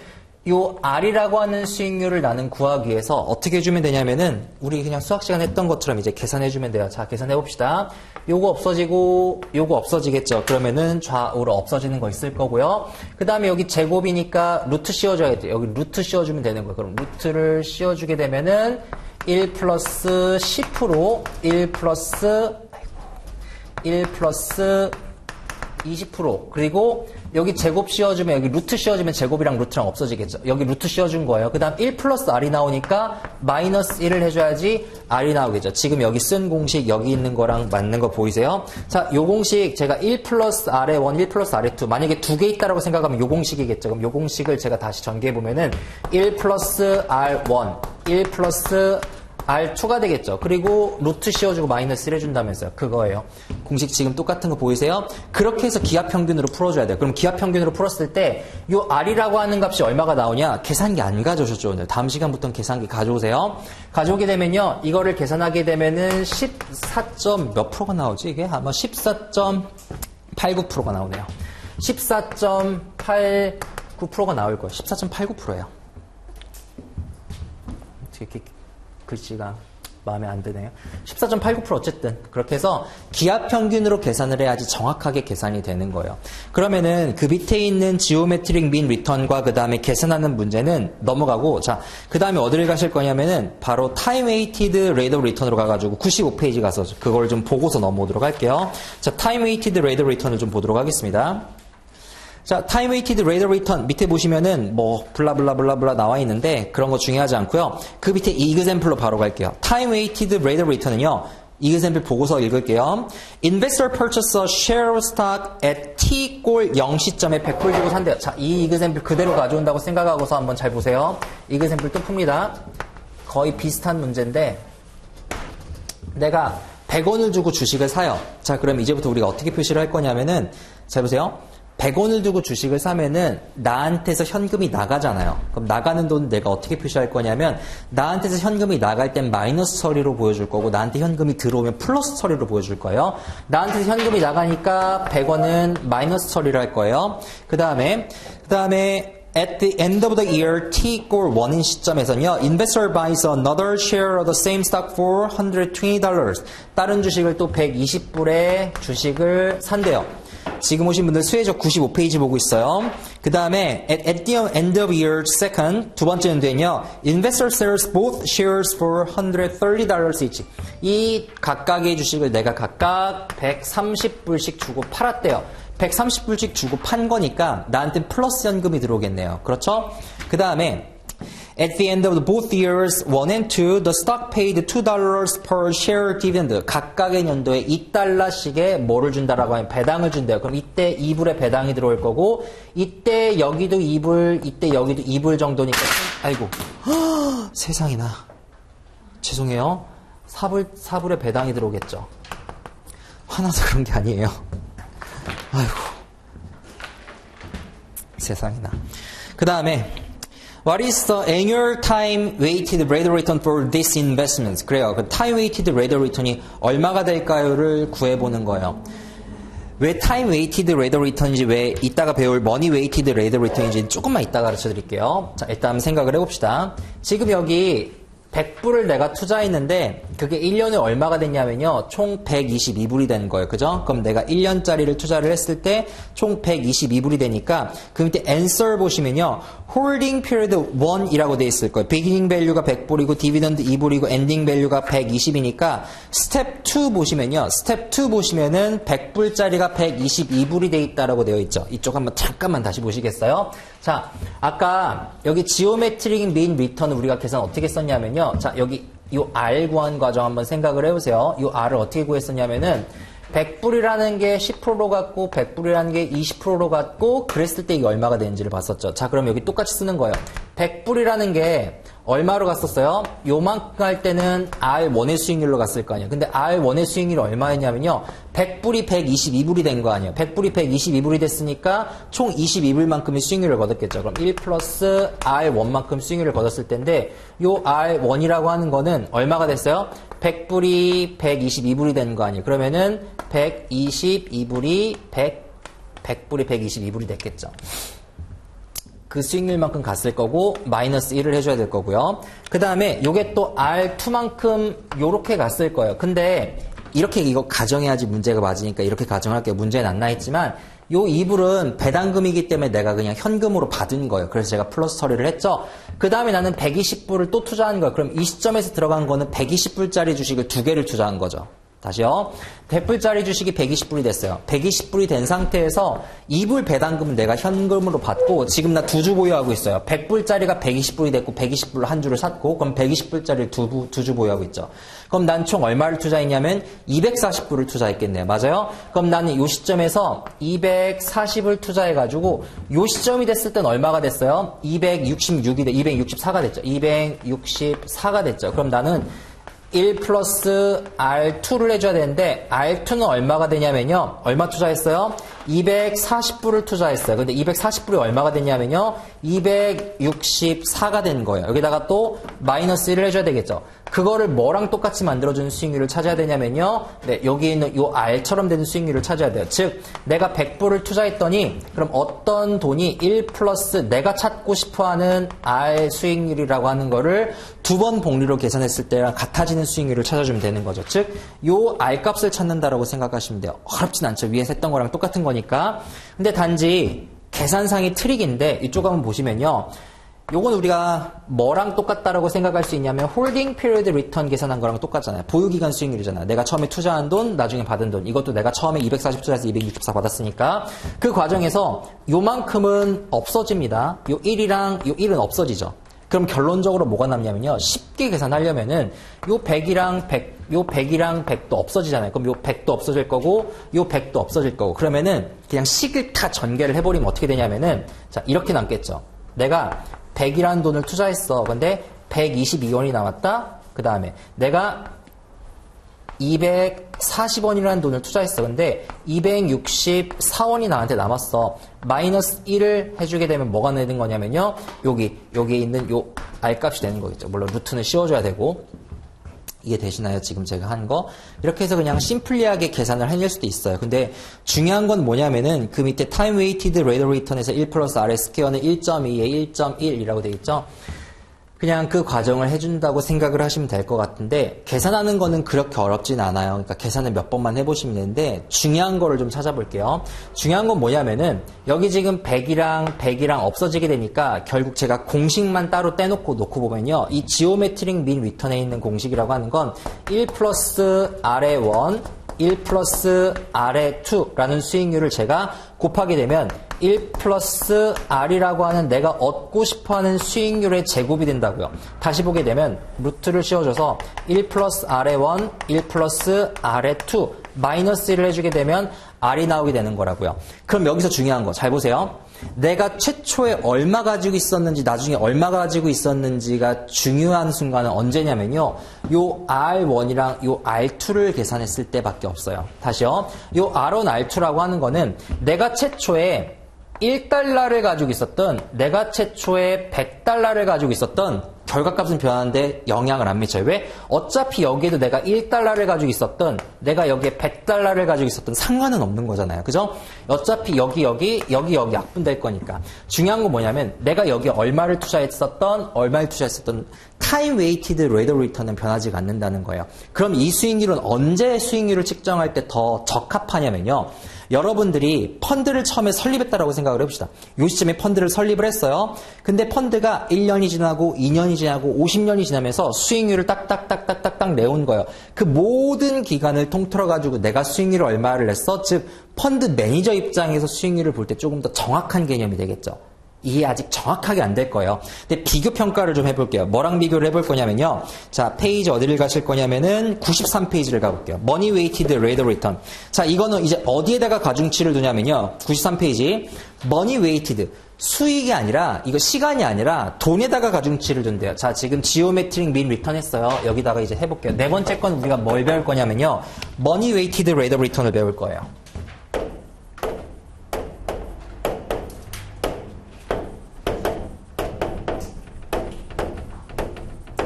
요 R이라고 하는 수익률을 나는 구하기 위해서 어떻게 해주면 되냐면은 우리 그냥 수학 시간 했던 것처럼 이제 계산해주면 돼요. 자, 계산해 봅시다. 요거 없어지고 요거 없어지겠죠. 그러면은 좌우로 없어지는 거 있을 거고요. 그 다음에 여기 제곱이니까 루트 씌워줘야 돼요. 여기 루트 씌워주면 되는 거예요. 그럼 루트를 씌워주게 되면은 1 플러스 10% 1 플러스 20% 그리고 여기 제곱 씌워주면 여기 루트 씌워주면 제곱이랑 루트랑 없어지겠죠. 여기 루트 씌워준 거예요. 그 다음 1 플러스 R이 나오니까 마이너스 1을 해줘야지 R이 나오겠죠. 지금 여기 쓴 공식 여기 있는 거랑 맞는 거 보이세요? 자, 요 공식 제가 1 플러스 R의 1, 1 플러스 R의 2 만약에 두 개 있다라고 생각하면 요 공식이겠죠. 그럼 요 공식을 제가 다시 전개해보면은 1 플러스 R1, 1 플러스 R2가 되겠죠. 그리고 루트 씌워주고 마이너스 1 해준다면서요. 그거예요. 공식 지금 똑같은 거 보이세요? 그렇게 해서 기하평균으로 풀어줘야 돼요. 그럼 기하평균으로 풀었을 때 이 R이라고 하는 값이 얼마가 나오냐? 계산기 안 가져오셨죠, 오늘. 다음 시간부터는 계산기 가져오세요. 가져오게 되면요. 이거를 계산하게 되면은 14. 몇 프로가 나오지? 이게 아마 14.89%가 나오네요. 14.89%가 나올 거예요. 14.89%예요. 이렇게 글씨가 마음에 안 드네요. 14.89% 어쨌든 그렇게 해서 기하평균으로 계산을 해야지 정확하게 계산이 되는 거예요. 그러면은 그 밑에 있는 지오메트릭 민 리턴과 그 다음에 계산하는 문제는 넘어가고 자, 그 다음에 어디를 가실 거냐면은 바로 타임 웨이티드 레이트 오브 리턴으로 가가지고 95페이지 가서 그걸 좀 보고서 넘어오도록 할게요. 자, 타임 웨이티드 레이트 오브 리턴을 좀 보도록 하겠습니다. 자, 타임 웨이티드 레이트 오브 리턴 밑에 보시면은 뭐 블라블라블라블라 나와 있는데 그런 거 중요하지 않고요. 그 밑에 이그젬플로 바로 갈게요. 타임 웨이티드 레이트 오브 리턴은요. 이그젬플 보고서 읽을게요. Investor purchase a share of stock at t 꼴 0 시점에 100불 주고 산대요. 자, 이 이그젬플 그대로 가져온다고 생각하고서 한번 잘 보세요. 이그젬플 또 풉니다. 거의 비슷한 문제인데 내가 100원을 주고 주식을 사요. 자, 그럼 이제부터 우리가 어떻게 표시를 할 거냐면은 잘 보세요. 100원을 두고 주식을 사면은 나한테서 현금이 나가잖아요. 그럼 나가는 돈 내가 어떻게 표시할 거냐면 나한테서 현금이 나갈 땐 마이너스 처리로 보여줄 거고 나한테 현금이 들어오면 플러스 처리로 보여줄 거예요. 나한테서 현금이 나가니까 100원은 마이너스 처리를 할 거예요. 그 다음에 At the end of the year, t equal 1인 시점에서는요, investor buys another share of the same stock for $120. 다른 주식을 또 120불에 주식을 산대요. 지금 오신 분들 수혜적 95페이지 보고 있어요. 그 다음에 at the end of year second, 두 번째 연도에는요, investor sells both shares for $130 each. 이 각각의 주식을 내가 각각 130불씩 주고 팔았대요. 130불씩 주고 판 거니까 나한테 플러스 현금이 들어오겠네요. 그렇죠? 그 다음에 At the end of both years 1 and 2, the stock paid $2 per share dividend. 각각의 연도에 2달러씩의 뭐를 준다라고 하면 배당을 준대요. 그럼 이때 2불의 배당이 들어올 거고 이때 여기도 2불, 이때 여기도 2불 정도니까 아이고 세상에나 죄송해요. 4불의 배당이 들어오겠죠. 화나서 그런 게 아니에요. 아이고 세상에나. 그 다음에 What is the annual time weighted rate of return for this investment? 그래요. 그 time weighted rate of return이 얼마가 될까요를 구해보는 거예요. 왜 time weighted rate of return인지, 왜 이따가 배울 money weighted rate of return인지 조금만 이따가 가르쳐 드릴게요. 자, 일단 생각을 해봅시다. 지금 여기 100불을 내가 투자했는데 그게 1년에 얼마가 됐냐면요. 총 122불이 되는 거예요. 그죠? 그럼 내가 1년짜리를 투자를 했을 때 총 122불이 되니까 그 밑에 answer 보시면요. holding period 1이라고 돼 있을 거예요. beginning value가 100불이고 디비던드 2불이고 ending value가 120이니까 step 2 보시면요. step 2 보시면은 100불짜리가 122불이 돼 있다라고 되어 있죠. 이쪽 한번 잠깐만 다시 보시겠어요? 자, 아까 여기 geometric mean return을 우리가 계산 어떻게 썼냐면요. 자, 여기 이 R 구한 과정 한번 생각을 해보세요. 이 R을 어떻게 구했었냐면은 100불이라는 게 10%로 갔고 100불이라는 게 20%로 갔고 그랬을 때 이게 얼마가 되는지를 봤었죠. 자, 그럼 여기 똑같이 쓰는 거예요. 100불이라는 게 얼마로 갔었어요? 요만큼 할 때는 R1의 수익률로 갔을 거 아니에요. 근데 R1의 수익률이 얼마였냐면요. 100불이 122불이 된 거 아니에요. 100불이 122불이 됐으니까 총 22불만큼의 수익률을 거뒀겠죠. 그럼 1 플러스 R1만큼 수익률을 거뒀을 텐데 요 R1이라고 하는 거는 얼마가 됐어요? 100불이 122불이 된 거 아니에요. 그러면은 122불이 100불이 122불이 됐겠죠. 그 수익률만큼 갔을 거고 마이너스 1을 해줘야 될 거고요. 그 다음에 요게 또 R2만큼 요렇게 갔을 거예요. 근데 이렇게 이거 가정해야지 문제가 맞으니까 이렇게 가정할게요. 문제는 안 나있지만 요 2불은 배당금이기 때문에 내가 그냥 현금으로 받은 거예요. 그래서 제가 플러스 처리를 했죠. 그 다음에 나는 120불을 또 투자한 거예요. 그럼 이 시점에서 들어간 거는 120불짜리 주식을 2개를 투자한 거죠. 다시요. 100불짜리 주식이 120불이 됐어요. 120불이 된 상태에서 2불 배당금은 내가 현금으로 받고 지금 나 2주 보유하고 있어요. 100불짜리가 120불이 됐고 120불로 한 주를 샀고 그럼 120불짜리를 2주 보유하고 있죠. 그럼 난 총 얼마를 투자했냐면 240불을 투자했겠네요. 맞아요? 그럼 나는 이 시점에서 240을 투자해가지고 이 시점이 됐을 땐 얼마가 됐어요? 264가 됐죠. 264가 됐죠. 그럼 나는 1 플러스 R2를 해줘야 되는데 R2는 얼마가 되냐면요. 얼마 투자했어요? 240불을 투자했어요. 근데 240불이 얼마가 됐냐면요. 264가 된 거예요. 여기다가 또 마이너스 1을 해줘야 되겠죠. 그거를 뭐랑 똑같이 만들어주는 수익률을 찾아야 되냐면요. 네, 여기 있는 요 R처럼 되는 수익률을 찾아야 돼요. 즉, 내가 100불을 투자했더니 그럼 어떤 돈이 1 플러스 내가 찾고 싶어하는 R 수익률이라고 하는 거를 2번 복리로 계산했을 때랑 같아지는 수익률을 찾아주면 되는 거죠. 즉, 요 R 값을 찾는다라고 생각하시면 돼요. 어렵진 않죠. 위에서 했던 거랑 똑같은 거니까. 근데 단지 계산상의 트릭인데 이쪽 한번 보시면요. 요건 우리가 뭐랑 똑같다라고 생각할 수 있냐면 홀딩 피리어드 리턴 계산한 거랑 똑같잖아요. 보유기간 수익률이잖아요. 내가 처음에 투자한 돈, 나중에 받은 돈. 이것도 내가 처음에 240 투자해서 264 받았으니까 그 과정에서 요만큼은 없어집니다. 요 1이랑 요 1은 없어지죠. 그럼 결론적으로 뭐가 남냐면요. 쉽게 계산하려면은 요 100이랑 100도 없어지잖아요. 그럼 요 100도 없어질 거고 요 100도 없어질 거고 그러면은 그냥 식을 다 전개를 해버리면 어떻게 되냐면은 자 이렇게 남겠죠. 내가 100이라는 돈을 투자했어. 근데 122원이 남았다. 그 다음에 내가 240원이라는 돈을 투자했어. 근데 264원이 나한테 남았어. 마이너스 1을 해주게 되면 뭐가 되는 거냐면요. 여기에 있는 요 R값이 되는 거겠죠. 물론 루트는 씌워줘야 되고. 이해되시나요? 지금 제가 한 거. 이렇게 해서 그냥 심플리하게 계산을 해낼 수도 있어요. 근데 중요한 건 뭐냐면은 그 밑에 time weighted rate of return에서 1 플러스 R의 스퀘어는 1.2에 1.1이라고 되어 있죠. 그냥 그 과정을 해준다고 생각을 하시면 될 것 같은데 계산하는 거는 그렇게 어렵진 않아요. 그러니까 계산을 몇 번만 해보시면 되는데 중요한 거를 좀 찾아볼게요. 중요한 건 뭐냐면은 여기 지금 100이랑 없어지게 되니까 결국 제가 공식만 따로 떼놓고 보면요. 이 지오메트릭 민 리턴에 있는 공식이라고 하는 건 1 플러스 R의 1 1 플러스 R의 2라는 수익률을 제가 곱하게 되면 1 플러스 R이라고 하는 내가 얻고 싶어하는 수익률의 제곱이 된다고요. 다시 보게 되면 루트를 씌워줘서 1 플러스 R의 1, 1 플러스 R의 2 마이너스 1을 해주게 되면 R이 나오게 되는 거라고요. 그럼 여기서 중요한 거 잘 보세요. 내가 최초에 얼마 가지고 있었는지 나중에 얼마 가지고 있었는지가 중요한 순간은 언제냐면요. 요 R1이랑 요 R2를 계산했을 때밖에 없어요. 다시요. 요 R1, R2라고 하는 거는 내가 최초에 1달러를 가지고 있었던 내가 최초에 100달러를 가지고 있었던 결과값은 변하는데 영향을 안 미쳐요. 왜? 어차피 여기에도 내가 1달러를 가지고 있었던 내가 여기에 100달러를 가지고 있었던 상관은 없는 거잖아요. 그죠? 어차피 여기 약분될 거니까. 중요한 건 뭐냐면 내가 여기 얼마를 투자했었던 time weighted rate of return은 변하지가 않는다는 거예요. 그럼 이 수익률은 언제 수익률을 측정할 때 더 적합하냐면요. 여러분들이 펀드를 처음에 설립했다라고 생각을 해봅시다. 이 시점에 펀드를 설립을 했어요. 근데 펀드가 1년이 지나고 2년이 지나고 50년이 지나면서 수익률을 딱딱딱딱딱 내온 거예요. 그 모든 기간을 통틀어가지고 내가 수익률을 얼마를 냈어? 즉 펀드 매니저 입장에서 수익률을 볼 때 조금 더 정확한 개념이 되겠죠. 이게 아직 정확하게 안 될 거예요. 근데 비교 평가를 좀 해볼게요. 뭐랑 비교를 해볼 거냐면요. 자, 페이지 어디를 가실 거냐면은 93페이지를 가볼게요. Money Weighted Rate of Return. 자, 이거는 이제 어디에다가 가중치를 두냐면요. 93페이지. Money Weighted. 수익이 아니라, 이거 시간이 아니라 돈에다가 가중치를 둔대요. 자, 지금 지오메트릭 민 리턴 했어요. 여기다가 이제 해볼게요. 네 번째 건 우리가 뭘 배울 거냐면요. Money Weighted Rate of Return을 배울 거예요.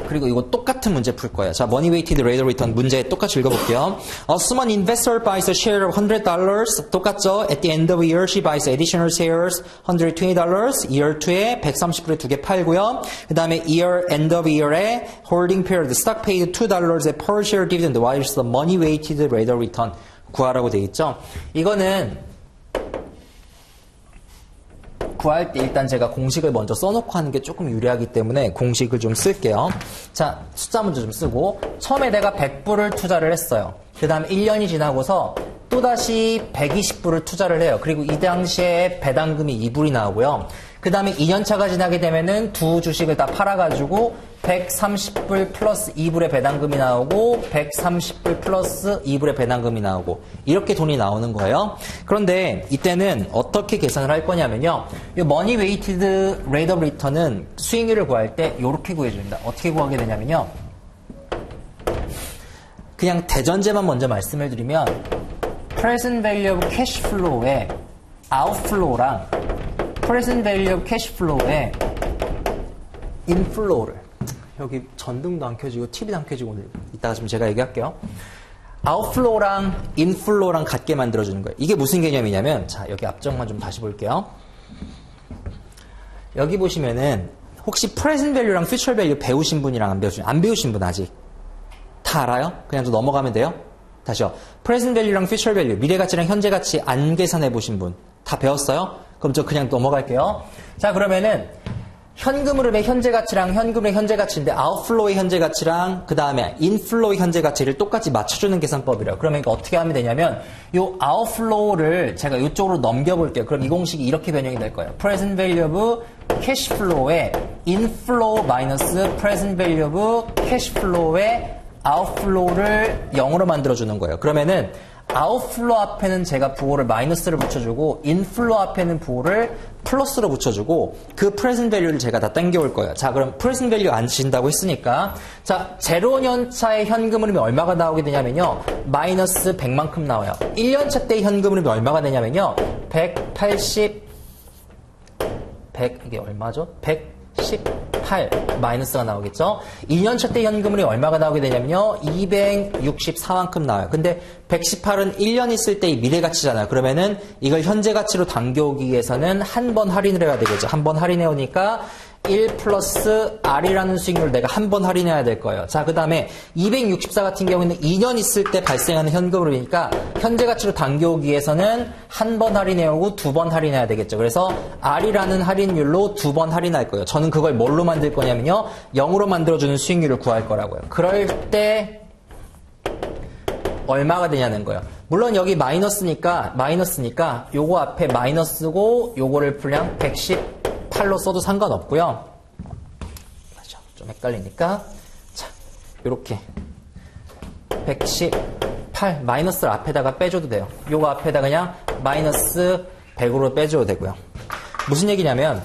그리고 이거 똑같은 문제 풀 거예요. 자, Money Weighted Rate of Return 문제 똑같이 읽어볼게요. Assuming an investor buys a share of $100. 똑같죠? At the end of a year, she buys additional shares $120. Year 2에 130불에 2개 팔고요. 그 다음에 end of year에 holding period, stock paid $2에 per share dividend. What is the money weighted rate of return? 구하라고 돼 있죠? 이거는 구할 때 일단 제가 공식을 먼저 써놓고 하는 게 조금 유리하기 때문에 공식을 좀 쓸게요. 자, 숫자 먼저 좀 쓰고 처음에 내가 100불을 투자를 했어요. 그 다음에 1년이 지나고서 또다시 120불을 투자를 해요. 그리고 이 당시에 배당금이 2불이 나오고요. 그 다음에 2년차가 지나게 되면은 두 주식을 다 팔아가지고 130불 플러스 2불의 배당금이 나오고 130불 플러스 2불의 배당금이 나오고 이렇게 돈이 나오는 거예요. 그런데 이때는 어떻게 계산을 할 거냐면요. 이 머니 웨이티드 레이트 오브 리턴은 수익률을 구할 때 이렇게 구해줍니다. 어떻게 구하게 되냐면요. 그냥 대전제만 먼저 말씀을 드리면 present value of cash flow의 outflow랑 present value of cash flow의 inflow를 여기 전등도 안 켜지고 TV도 안 켜지고 오늘 이따가 좀 제가 얘기할게요. outflow랑 inflow랑 같게 만들어주는 거예요. 이게 무슨 개념이냐면 자 여기 앞쪽만 좀 다시 볼게요. 여기 보시면은 혹시 present value랑 future value 배우신 분이랑 안 배우신 분 아직 다 알아요? 그냥 좀 넘어가면 돼요. 다시요. present value랑 future value 미래 가치랑 현재 가치 안 계산해 보신 분 다 배웠어요? 그럼 저 그냥 넘어갈게요. 자 그러면은 현금 흐름의 현재 가치랑 현금의 현재 가치인데 아웃플로우의 현재 가치랑 그 다음에 인플로우의 현재 가치를 똑같이 맞춰주는 계산법이래요. 그러면 이거 어떻게 하면 되냐면 이 아웃플로우를 제가 이쪽으로 넘겨볼게요. 그럼 이 공식이 이렇게 변형이 될 거예요. present value of cash flow의 inflow 마이너스 present value of cash flow의 아웃플로우를 0으로 만들어주는 거예요. 그러면은 아웃플로우 앞에는 제가 부호를 마이너스를 붙여주고 인플로우 앞에는 부호를 플러스로 붙여주고 그 프레젠트 밸류를 제가 다 땡겨올 거예요. 자 그럼 프레젠트 밸류 안 치신다고 했으니까 자 0년차의 현금 흐름이 얼마가 나오게 되냐면요. 마이너스 100만큼 나와요. 1년차 때의 현금 흐름이 얼마가 되냐면요. 100 이게 얼마죠? 118 108 마이너스가 나오겠죠? 2년차 때 현금률이 얼마가 나오게 되냐면요. 264만큼 나와요. 근데 118은 1년 있을 때의 미래가치잖아요. 그러면은 이걸 현재가치로 당겨오기 위해서는 한 번 할인을 해야 되겠죠. 한 번 할인해 오니까 1 플러스 R이라는 수익률을 내가 한 번 할인해야 될 거예요. 자, 그 다음에 264 같은 경우에는 2년 있을 때 발생하는 현금흐름이니까 현재 가치로 당겨오기 위해서는 한 번 할인해오고 두 번 할인해야 되겠죠. 그래서 R이라는 할인율로 두 번 할인할 거예요. 저는 그걸 뭘로 만들 거냐면요. 0으로 만들어주는 수익률을 구할 거라고요. 그럴 때 얼마가 되냐는 거예요. 물론 여기 마이너스니까 요거 앞에 마이너스고 요거를 그냥 118로 써도 상관없고요. 좀 헷갈리니까 자, 요렇게 118 마이너스를 앞에다가 빼줘도 돼요. 요거 앞에다 그냥 마이너스 100으로 빼줘도 되고요. 무슨 얘기냐면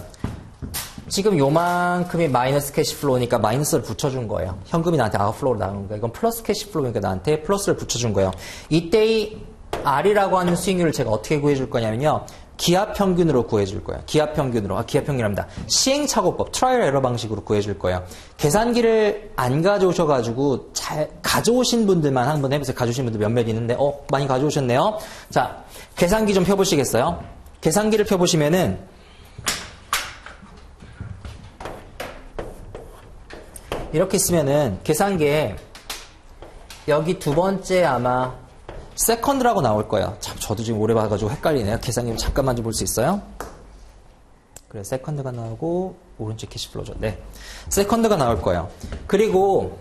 지금 요만큼이 마이너스 캐시플로우니까 마이너스를 붙여준 거예요. 현금이 나한테 아웃플로우로 나오는 거예요. 이건 플러스 캐시플로우니까 나한테 플러스를 붙여준 거예요. 이때의 R이라고 하는 수익률을 제가 어떻게 구해줄 거냐면요. 기하평균으로 구해줄 거예요. 기하평균이랍니다. 시행착오법, 트라이얼 에러 방식으로 구해줄 거예요. 계산기를 안 가져오셔가지고 잘 가져오신 분들만 한번 해보세요. 가져오신 분들 몇몇 있는데, 많이 가져오셨네요. 자, 계산기 좀 펴보시겠어요? 계산기를 펴보시면은 이렇게 쓰면은 계산기에 여기 두 번째 아마 세컨드라고 나올 거예요. 참, 저도 지금 오래 봐가지고 헷갈리네요. 계산기 잠깐만 좀 볼 수 있어요? 그래, 세컨드가 나오고 오른쪽 캐시플로우죠. 네, 세컨드가 나올 거예요. 그리고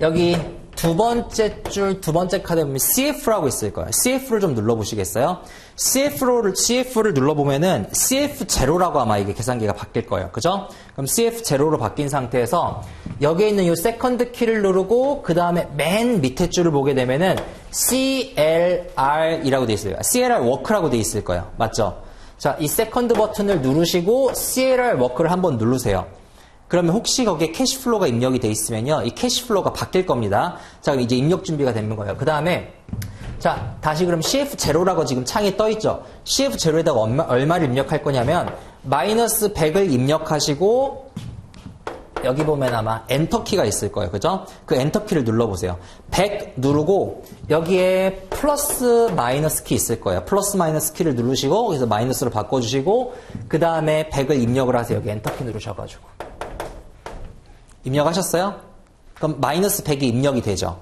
여기 두 번째 줄, 두 번째 카드에 보면 CF라고 있을 거예요. CF를 좀 눌러보시겠어요? CF를 눌러보면은 CF0라고 아마 이게 계산기가 바뀔 거예요. 그죠? 그럼 CF0로 바뀐 상태에서 여기에 있는 이 세컨드 키를 누르고 그 다음에 맨 밑에 줄을 보게 되면은 CLR이라고 돼 있어요. CLR 워크라고 돼 있을 거예요. 맞죠? 자, 이 세컨드 버튼을 누르시고 CLR 워크를 한번 누르세요. 그러면 혹시 거기에 캐시플로우가 입력이 돼 있으면요. 이 캐시플로우가 바뀔 겁니다. 자, 이제 입력 준비가 되는 거예요. 그 다음에 자, 다시 그럼 CF0라고 지금 창에 떠 있죠. CF0에다가 얼마를 입력할 거냐면 마이너스 100을 입력하시고 여기 보면 아마 엔터키가 있을 거예요. 그죠? 그 엔터키를 눌러보세요. 100 누르고 여기에 플러스 마이너스 키 있을 거예요. 플러스 마이너스 키를 누르시고 그래서 마이너스로 바꿔주시고 그 다음에 100을 입력을 하세요. 여기 엔터키 누르셔가지고. 입력하셨어요? 그럼 마이너스 100이 입력이 되죠.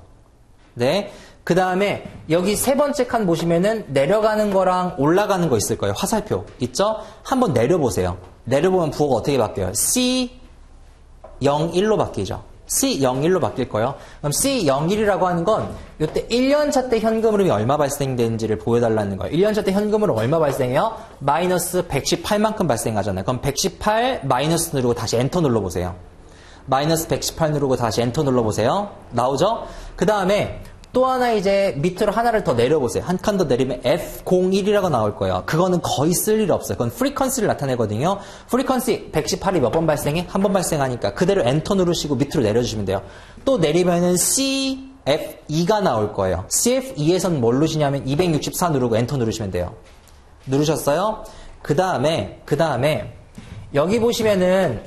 네. 그 다음에 여기 세 번째 칸 보시면은 내려가는 거랑 올라가는 거 있을 거예요. 화살표 있죠? 한번 내려보세요. 내려보면 부호가 어떻게 바뀌어요? C01로 바뀌죠. C01로 바뀔 거예요. 그럼 C01이라고 하는 건 이때 1년차 때 현금 흐름이 얼마 발생되는지를 보여달라는 거예요. 1년차 때 현금 흐름 얼마 발생해요? 마이너스 118만큼 발생하잖아요. 그럼 118 마이너스 누르고 다시 엔터 눌러보세요. 마이너스 118 누르고 다시 엔터 눌러보세요. 나오죠? 그 다음에 또 하나 이제 밑으로 하나를 더 내려보세요. 한 칸 더 내리면 F01이라고 나올 거예요. 그거는 거의 쓸 일 없어요. 그건 프리퀀시를 나타내거든요. 프리퀀시 118이 몇 번 발생해? 한 번 발생하니까 그대로 엔터 누르시고 밑으로 내려주시면 돼요. 또 내리면은 CF2가 나올 거예요. CF2에서는 뭘 누르시냐면 264 누르고 엔터 누르시면 돼요. 누르셨어요? 그 다음에 여기 보시면은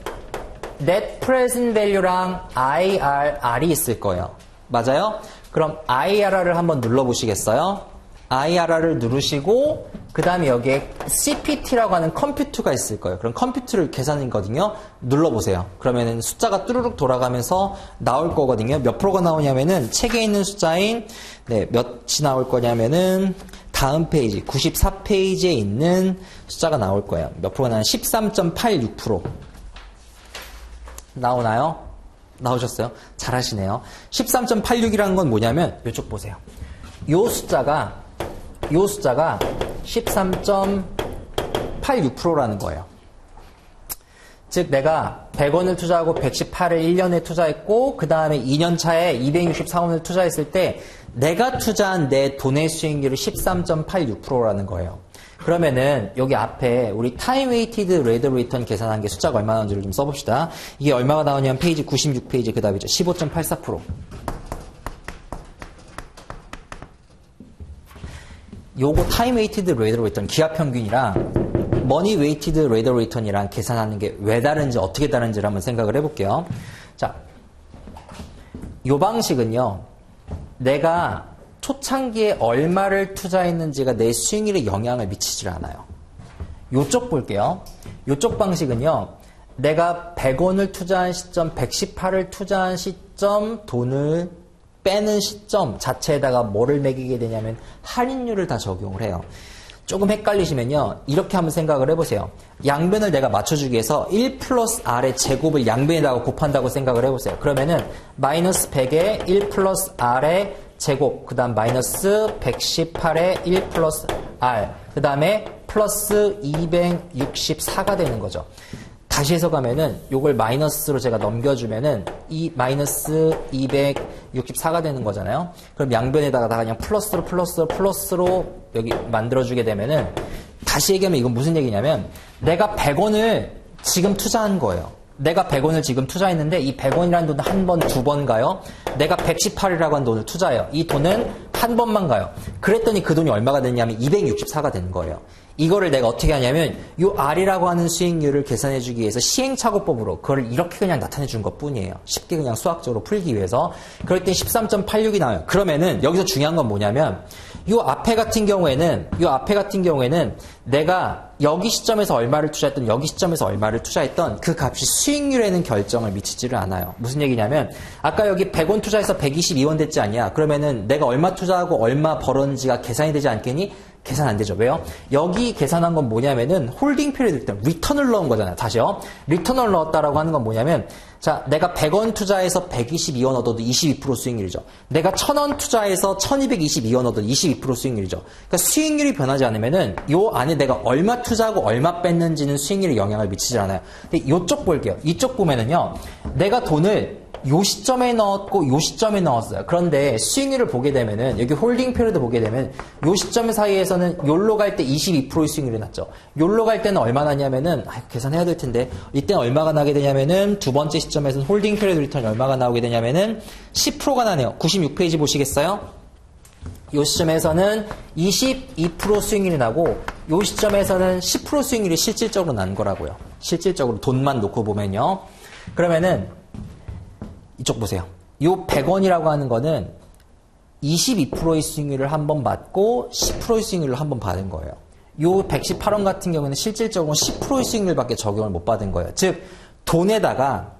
Net Present Value랑 IRR이 있을 거예요. 맞아요? 그럼 IRR을 한번 눌러보시겠어요? IRR을 누르시고 그 다음에 여기에 CPT라고 하는 컴퓨트가 있을 거예요. 그럼 컴퓨트를 계산이거든요. 눌러보세요. 그러면은 숫자가 뚜루룩 돌아가면서 나올 거거든요. 몇 프로가 나오냐면은 책에 있는 숫자인 몇이 나올 거냐면은 다음 페이지 94페이지에 있는 숫자가 나올 거예요. 몇 프로가 나오냐면 13.86% 나오나요? 나오셨어요? 잘하시네요. 13.86이라는 건 뭐냐면 이쪽 보세요. 요 숫자가 13.86%라는 거예요. 즉 내가 100원을 투자하고 118을 1년에 투자했고 그 다음에 2년 차에 264원을 투자했을 때 내가 투자한 내 돈의 수익률이 13.86%라는 거예요. 그러면은 여기 앞에 우리 타임 웨이티드 레이더 리턴 계산한 게 숫자가 얼마 나오는지를 좀 써봅시다. 이게 얼마가 나오냐면 페이지 96페이지 그 다음이죠. 15.84%. 요거 타임 웨이티드 레이더 리턴 기하평균이랑 머니 웨이티드 레이더 리턴이랑 계산하는 게 왜 다른지 어떻게 다른지를 한번 생각을 해볼게요. 자, 요 방식은요. 내가 초창기에 얼마를 투자했는지가 내 수익률에 영향을 미치질 않아요. 요쪽 볼게요. 요쪽 방식은요. 내가 100원을 투자한 시점, 118을 투자한 시점, 돈을 빼는 시점 자체에다가 뭐를 매기게 되냐면 할인율을 다 적용을 해요. 조금 헷갈리시면요. 이렇게 한번 생각을 해보세요. 양변을 내가 맞춰주기 위해서 1 플러스 R의 제곱을 양변에다가 곱한다고 생각을 해보세요. 그러면은 마이너스 100에 1 플러스 R의 제곱, 그 다음 마이너스 118에 1 플러스 R, 그 다음에 플러스 264가 되는 거죠. 다시 해석하면은 요걸 마이너스로 제가 넘겨주면은 이 마이너스 264가 되는 거잖아요. 그럼 양변에다가 다 그냥 플러스로 여기 만들어주게 되면은 다시 얘기하면 이건 무슨 얘기냐면 내가 100원을 지금 투자한 거예요. 내가 100원을 지금 투자했는데 이 100원이라는 돈은 한 번, 두 번 가요. 내가 118이라고 한 돈을 투자해요. 이 돈은 한 번만 가요. 그랬더니 그 돈이 얼마가 됐냐면 264가 되는 거예요. 이거를 내가 어떻게 하냐면 이 R이라고 하는 수익률을 계산해주기 위해서 시행착오법으로 그걸 이렇게 그냥 나타내준 것뿐이에요. 쉽게 그냥 수학적으로 풀기 위해서. 그럴 때 13.86이 나와요. 그러면은 여기서 중요한 건 뭐냐면 이 앞에 같은 경우에는 내가 여기 시점에서 얼마를 투자했던 여기 시점에서 얼마를 투자했던 그 값이 수익률에는 결정을 미치지를 않아요. 무슨 얘기냐면 아까 여기 100원 투자해서 122원 됐지 않냐? 그러면은 내가 얼마 투자하고 얼마 벌었는지가 계산이 되지 않겠니? 계산 안 되죠. 왜요? 여기 계산한 건 뭐냐면은 홀딩 피리어드 때 리턴을 넣은 거잖아요. 다시요. 리턴을 넣었다라고 하는 건 뭐냐면 자, 내가 100원 투자해서 122원 얻어도 22% 수익률이죠. 내가 1000원 투자해서 1222원 얻어도 22% 수익률이죠. 그러니까 수익률이 변하지 않으면은 요 안에 내가 얼마 투자하고 얼마 뺐는지는 수익률에 영향을 미치지 않아요. 근데 요쪽 볼게요. 이쪽 보면은요. 내가 돈을 요 시점에 넣었고 요 시점에 넣었어요. 그런데 수익률을 보게 되면은 여기 홀딩 피리어드 보게 되면 요 시점 사이에서는 요로 갈 때 22%의 수익률이 났죠. 요로 갈 때는 얼마 나냐면은 계산해야 될 텐데 이때는 얼마가 나게 되냐면은 두 번째 시점에서는 홀딩 피리어드 리턴이 얼마가 나오게 되냐면은 10%가 나네요. 96페이지 보시겠어요? 요 시점에서는 22% 수익률이 나고 요 시점에서는 10% 수익률이 실질적으로 난 거라고요. 실질적으로 돈만 놓고 보면요. 그러면은 이쪽 보세요. 요 100원이라고 하는 거는 22%의 수익률을 한 번 받고 10%의 수익률을 한 번 받은 거예요. 요 118원 같은 경우는 실질적으로 10%의 수익률밖에 적용을 못 받은 거예요. 즉 돈에다가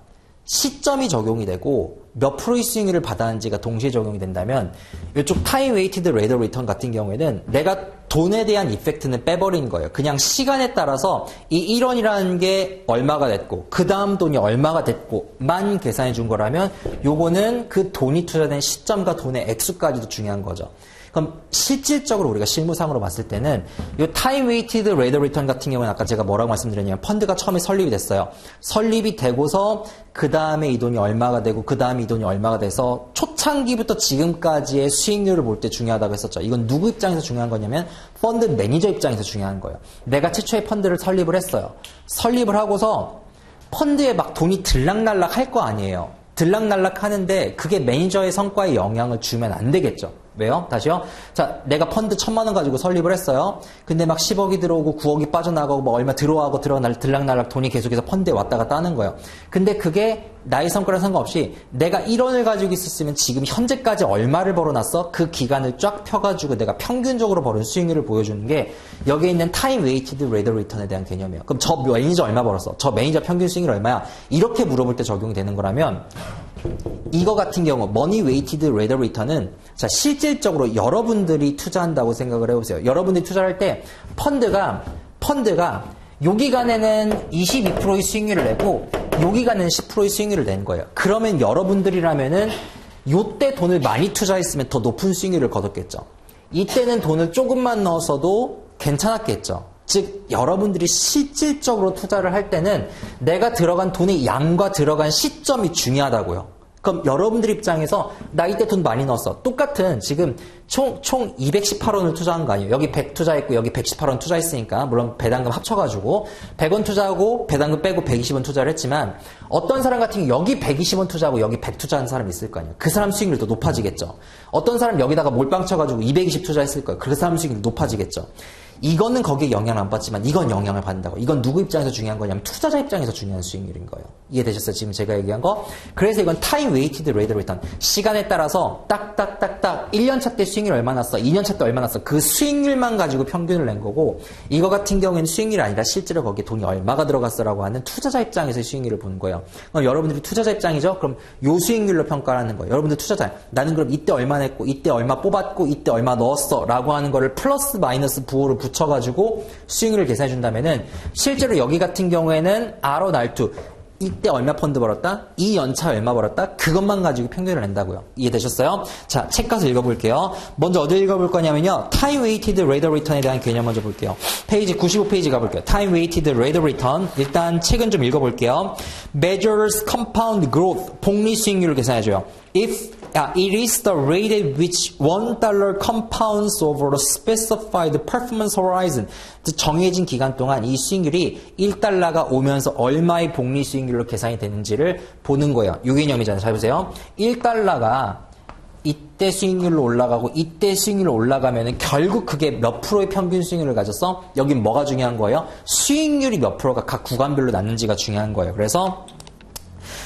시점이 적용이 되고 몇 프로의 수익률을 받았는지가 동시에 적용이 된다면 이쪽 타임 웨이티드 레이더 리턴 같은 경우에는 내가 돈에 대한 이펙트는 빼버린 거예요. 그냥 시간에 따라서 이 1원이라는 게 얼마가 됐고 그 다음 돈이 얼마가 됐고만 계산해 준 거라면 요거는 그 돈이 투자된 시점과 돈의 액수까지도 중요한 거죠. 그럼 실질적으로 우리가 실무상으로 봤을 때는 이 타임 웨이티드 레이더 리턴 같은 경우는 아까 제가 뭐라고 말씀드렸냐면 펀드가 처음에 설립이 됐어요. 설립이 되고서 그 다음에 이 돈이 얼마가 되고 그 다음에 이 돈이 얼마가 돼서 초창기부터 지금까지의 수익률을 볼 때 중요하다고 했었죠. 이건 누구 입장에서 중요한 거냐면 펀드 매니저 입장에서 중요한 거예요. 내가 최초에 펀드를 설립을 했어요. 설립을 하고서 펀드에 막 돈이 들락날락 할 거 아니에요. 들락날락 하는데 그게 매니저의 성과에 영향을 주면 안 되겠죠. 왜요? 다시요? 자, 내가 펀드 1000만 원 가지고 설립을 했어요. 근데 막 10억이 들어오고 9억이 빠져나가고 뭐 얼마 들어가고 들락날락 돈이 계속해서 펀드에 왔다 갔다 하는 거예요. 근데 그게 나의 성과랑 상관없이 내가 1원을 가지고 있었으면 지금 현재까지 얼마를 벌어놨어? 그 기간을 쫙 펴가지고 내가 평균적으로 벌은 수익률을 보여주는 게 여기에 있는 타임 웨이티드 레이더 리턴에 대한 개념이에요. 그럼 저 매니저 얼마 벌었어? 저 매니저 평균 수익률 얼마야? 이렇게 물어볼 때 적용이 되는 거라면 이거 같은 경우 머니 웨이티드 레이더 리턴은 자 실질적으로 여러분들이 투자한다고 생각을 해보세요. 여러분들이 투자할 때 펀드가 요 기간에는 22%의 수익률을 내고 요 기간에는 10%의 수익률을 낸 거예요. 그러면 여러분들이라면은 요때 돈을 많이 투자했으면 더 높은 수익률을 거뒀겠죠. 이때는 돈을 조금만 넣었어도 괜찮았겠죠. 즉 여러분들이 실질적으로 투자를 할 때는 내가 들어간 돈의 양과 들어간 시점이 중요하다고요. 그럼 여러분들 입장에서 나 이때 돈 많이 넣었어. 똑같은 지금 총 218원을 투자한 거 아니에요. 여기 100 투자했고 여기 118원 투자했으니까 물론 배당금 합쳐가지고 100원 투자하고 배당금 빼고 120원 투자를 했지만 어떤 사람 같은 경우 여기 120원 투자하고 여기 100 투자한 사람이 있을 거 아니에요. 그 사람 수익률이 더 높아지겠죠. 어떤 사람 여기다가 몰빵 쳐가지고 220 투자했을 거예요. 그 사람 수익률이 높아지겠죠. 이거는 거기에 영향을 안 받지만 이건 영향을 받는다고. 이건 누구 입장에서 중요한 거냐면 투자자 입장에서 중요한 수익률인 거예요. 이해되셨어요? 지금 제가 얘기한 거? 그래서 이건 타임 웨이티드 레이드 리턴. 시간에 따라서 딱딱딱딱 1년차 때 수익률 얼마 났어? 2년차 때 얼마 났어? 그 수익률만 가지고 평균을 낸 거고 이거 같은 경우에는 수익률이 아니라 실제로 거기에 돈이 얼마가 들어갔어라고 하는 투자자 입장에서의 수익률을 보는 거예요. 그럼 여러분들이 투자자 입장이죠? 그럼 요 수익률로 평가를 하는 거예요. 여러분들 투자자. 나는 그럼 이때 얼마 냈고 이때 얼마 뽑았고 이때 얼마 넣었어 라고 하는 거를 플러스 마이너스 부호를 붙여가지고 수익률을 계산해 준다면은 실제로 여기 같은 경우에는 R1, R2 이때 얼마 펀드 벌었다? 이 연차 얼마 벌었다? 그것만 가지고 평균을 낸다고요. 이해되셨어요? 자, 책 가서 읽어볼게요. 먼저 어디 읽어볼 거냐면요. Time Weighted Rate of Return에 대한 개념 먼저 볼게요. 페이지 95페이지 가볼게요. Time Weighted Rate of Return. 일단 책은 좀 읽어볼게요. Measures Compound Growth. 복리 수익률을 계산해줘요. It is the rate at which $1 compounds over a specified performance horizon. 정해진 기간 동안 이 수익률이 1달러가 오면서 얼마의 복리 수익률로 계산이 되는지를 보는 거예요. 요 개념이잖아요. 잘 보세요. 1달러가 이때 수익률로 올라가고 이때 수익률로 올라가면은 결국 그게 몇 프로의 평균 수익률을 가졌어? 여긴 뭐가 중요한 거예요? 수익률이 몇 프로가 각 구간별로 났는지가 중요한 거예요. 그래서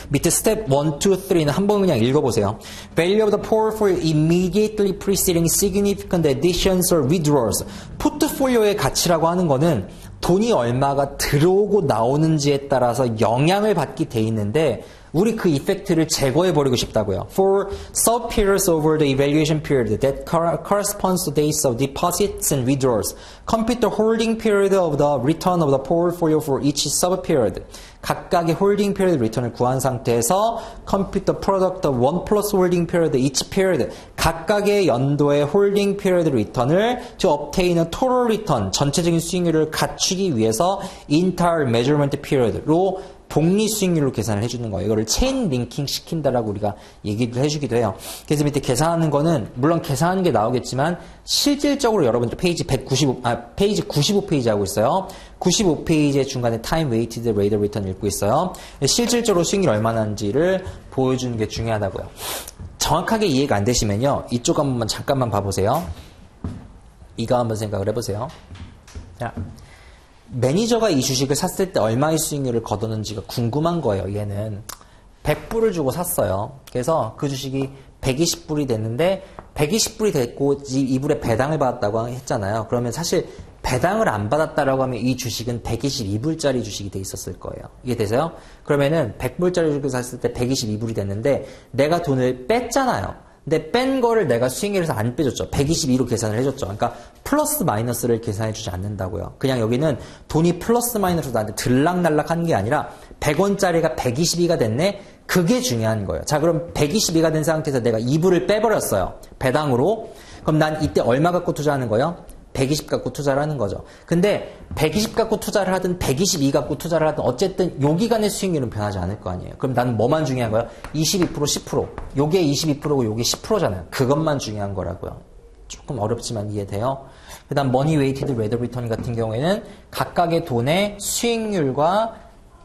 밑에 스텝 1, 2, 3는 한번 그냥 읽어보세요. Value of the portfolio immediately preceding significant additions or withdrawals. 포트폴리오의 가치라고 하는 거는 돈이 얼마가 들어오고 나오는지에 따라서 영향을 받게 돼 있는데 우리 그 이펙트를 제거해버리고 싶다고요. For sub-periods over the evaluation period that corresponds to days of deposits and withdrawals, compute the holding period of the return of the portfolio for each sub-period. 각각의 홀딩 피리어드 리턴을 구한 상태에서 compute the product of 1 plus holding period each period. 각각의 연도의 홀딩 피리어드 리턴을 to obtain a total return, 전체적인 수익률을 갖추기 위해서 entire measurement period로 복리 수익률로 계산을 해주는 거예요. 이거를 체인 링킹 시킨다라고 우리가 얘기를 해주기도 해요. 그래서 밑에 계산하는 거는 물론 계산하는 게 나오겠지만 실질적으로 여러분들 페이지 95페이지 하고 있어요. 95페이지의 중간에 Time Weighted Rate of Return 읽고 있어요. 실질적으로 수익률 얼마나 하는지를 보여주는 게 중요하다고요. 정확하게 이해가 안 되시면요. 이쪽 한번 잠깐만 봐보세요. 이거 한번 생각을 해보세요. 자. 매니저가 이 주식을 샀을 때 얼마의 수익률을 거뒀는지가 궁금한 거예요. 얘는 100불을 주고 샀어요. 그래서 그 주식이 120불이 됐는데 120불이 됐고 이불에 배당을 받았다고 했잖아요. 그러면 사실 배당을 안 받았다라고 하면 이 주식은 122불짜리 주식이 돼 있었을 거예요. 이해되세요? 그러면은 100불짜리 주식을 샀을 때 122불이 됐는데 내가 돈을 뺐잖아요. 근데 뺀 거를 내가 수익률에서 안 빼줬죠. 122로 계산을 해줬죠. 그러니까 플러스 마이너스를 계산해주지 않는다고요. 그냥 여기는 돈이 플러스 마이너스로 나한테 들락날락 하는 게 아니라 100원짜리가 122가 됐네? 그게 중요한 거예요. 자, 그럼 122가 된 상태에서 내가 2불을 빼버렸어요. 배당으로. 그럼 난 이때 얼마 갖고 투자하는 거예요? 120 갖고 투자를 하는 거죠. 근데 120 갖고 투자를 하든 122 갖고 투자를 하든 어쨌든 요 기간의 수익률은 변하지 않을 거 아니에요. 그럼 나는 뭐만 중요한 거예요? 22%, 10%. 요게 22%고 요게 10%잖아요. 그것만 중요한 거라고요. 조금 어렵지만 이해돼요? 그 다음 Money Weighted Rate of Return 같은 경우에는 각각의 돈의 수익률과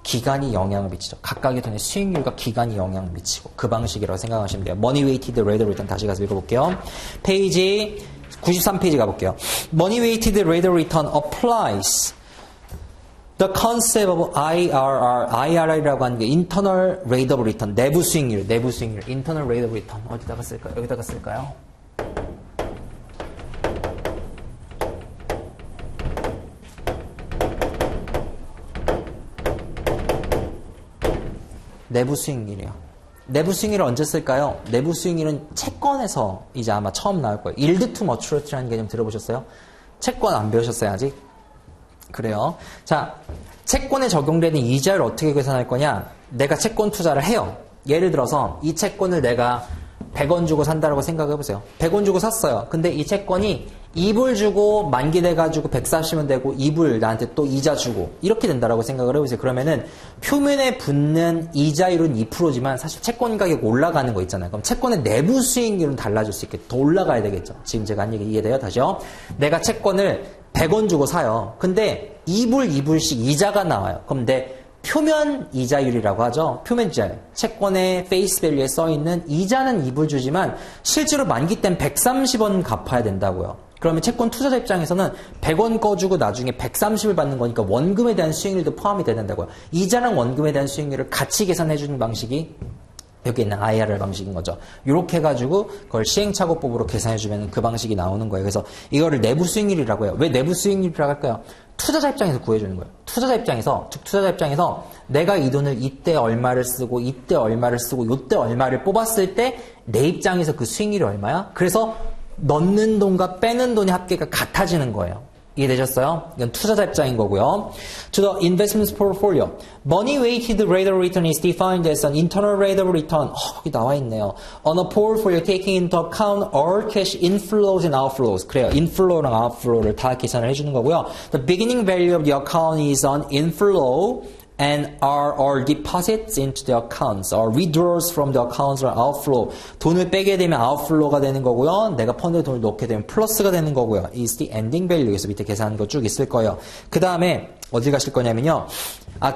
기간이 영향을 미치죠. 각각의 돈의 수익률과 기간이 영향을 미치고 그 방식이라고 생각하시면 돼요. Money Weighted Rate of Return 다시 가서 읽어볼게요. 페이지 93페이지 가볼게요. Money Weighted Rate of Return applies the concept of IRR. IRR이라고 하는 게 Internal Rate of Return. 내부 수익률. Internal Rate of Return. 어디다가 쓸까요? 여기다가 쓸까요? 내부 수익률이요. 내부 수익률을 언제 쓸까요? 내부 수익률은 채권에서 이제 아마 처음 나올 거예요. Yield to Maturity라는 개념 들어보셨어요? 채권 안 배우셨어요, 아직? 그래요. 자, 채권에 적용되는 이자를 어떻게 계산할 거냐? 내가 채권 투자를 해요. 예를 들어서 이 채권을 내가 100원 주고 산다라고 생각해보세요. 100원 주고 샀어요. 근데 이 채권이 2불 주고 만기돼가지고 140원 되고 2불 나한테 또 이자 주고 이렇게 된다라고 생각을 해보세요. 그러면은 표면에 붙는 이자율은 2%지만 사실 채권 가격 올라가는 거 있잖아요. 그럼 채권의 내부 수익률은 달라질 수 있겠죠. 더 올라가야 되겠죠. 지금 제가 한 얘기 이해돼요? 다시요. 내가 채권을 100원 주고 사요. 근데 2불씩 이자가 나와요. 그럼 내 표면 이자율이라고 하죠. 표면 이자율. 채권의 페이스 밸류에 써있는 이자는 2불 주지만 실제로 만기 땐 130원 갚아야 된다고요. 그러면 채권 투자자 입장에서는 100원 꺼주고 나중에 130을 받는 거니까 원금에 대한 수익률도 포함이 된다고요. 이자랑 원금에 대한 수익률을 같이 계산해주는 방식이 여기 있는 IRR 방식인 거죠. 이렇게 해가지고 그걸 시행착오법으로 계산해주면 그 방식이 나오는 거예요. 그래서 이거를 내부 수익률이라고 해요. 왜 내부 수익률이라고 할까요? 투자자 입장에서 구해주는 거예요. 투자자 입장에서 내가 이 돈을 이때 얼마를 쓰고 이때 얼마를 쓰고 이때 얼마를 뽑았을 때 내 입장에서 그 수익률이 얼마야? 그래서 넣는 돈과 빼는 돈의 합계가 같아지는 거예요. 이해되셨어요? 이건 투자자 입장인 거고요. To the investment portfolio, money weighted rate of return is defined as an internal rate of return. 여기 나와 있네요. On a portfolio taking into account all cash inflows and outflows. 그래요. inflow랑 outflow를 다 계산을 해주는 거고요. The beginning value of the account is an inflow and are all deposits into the accounts or withdrawals from the accounts or outflow. 돈을 빼게 되면 outflow가 되는 거고요. 내가 펀드에 돈을 넣게 되면 플러스가 되는 거고요. is the ending value. 그래서 밑에 계산한 거 쭉 있을 거예요. 그 다음에 어디 가실 거냐면요.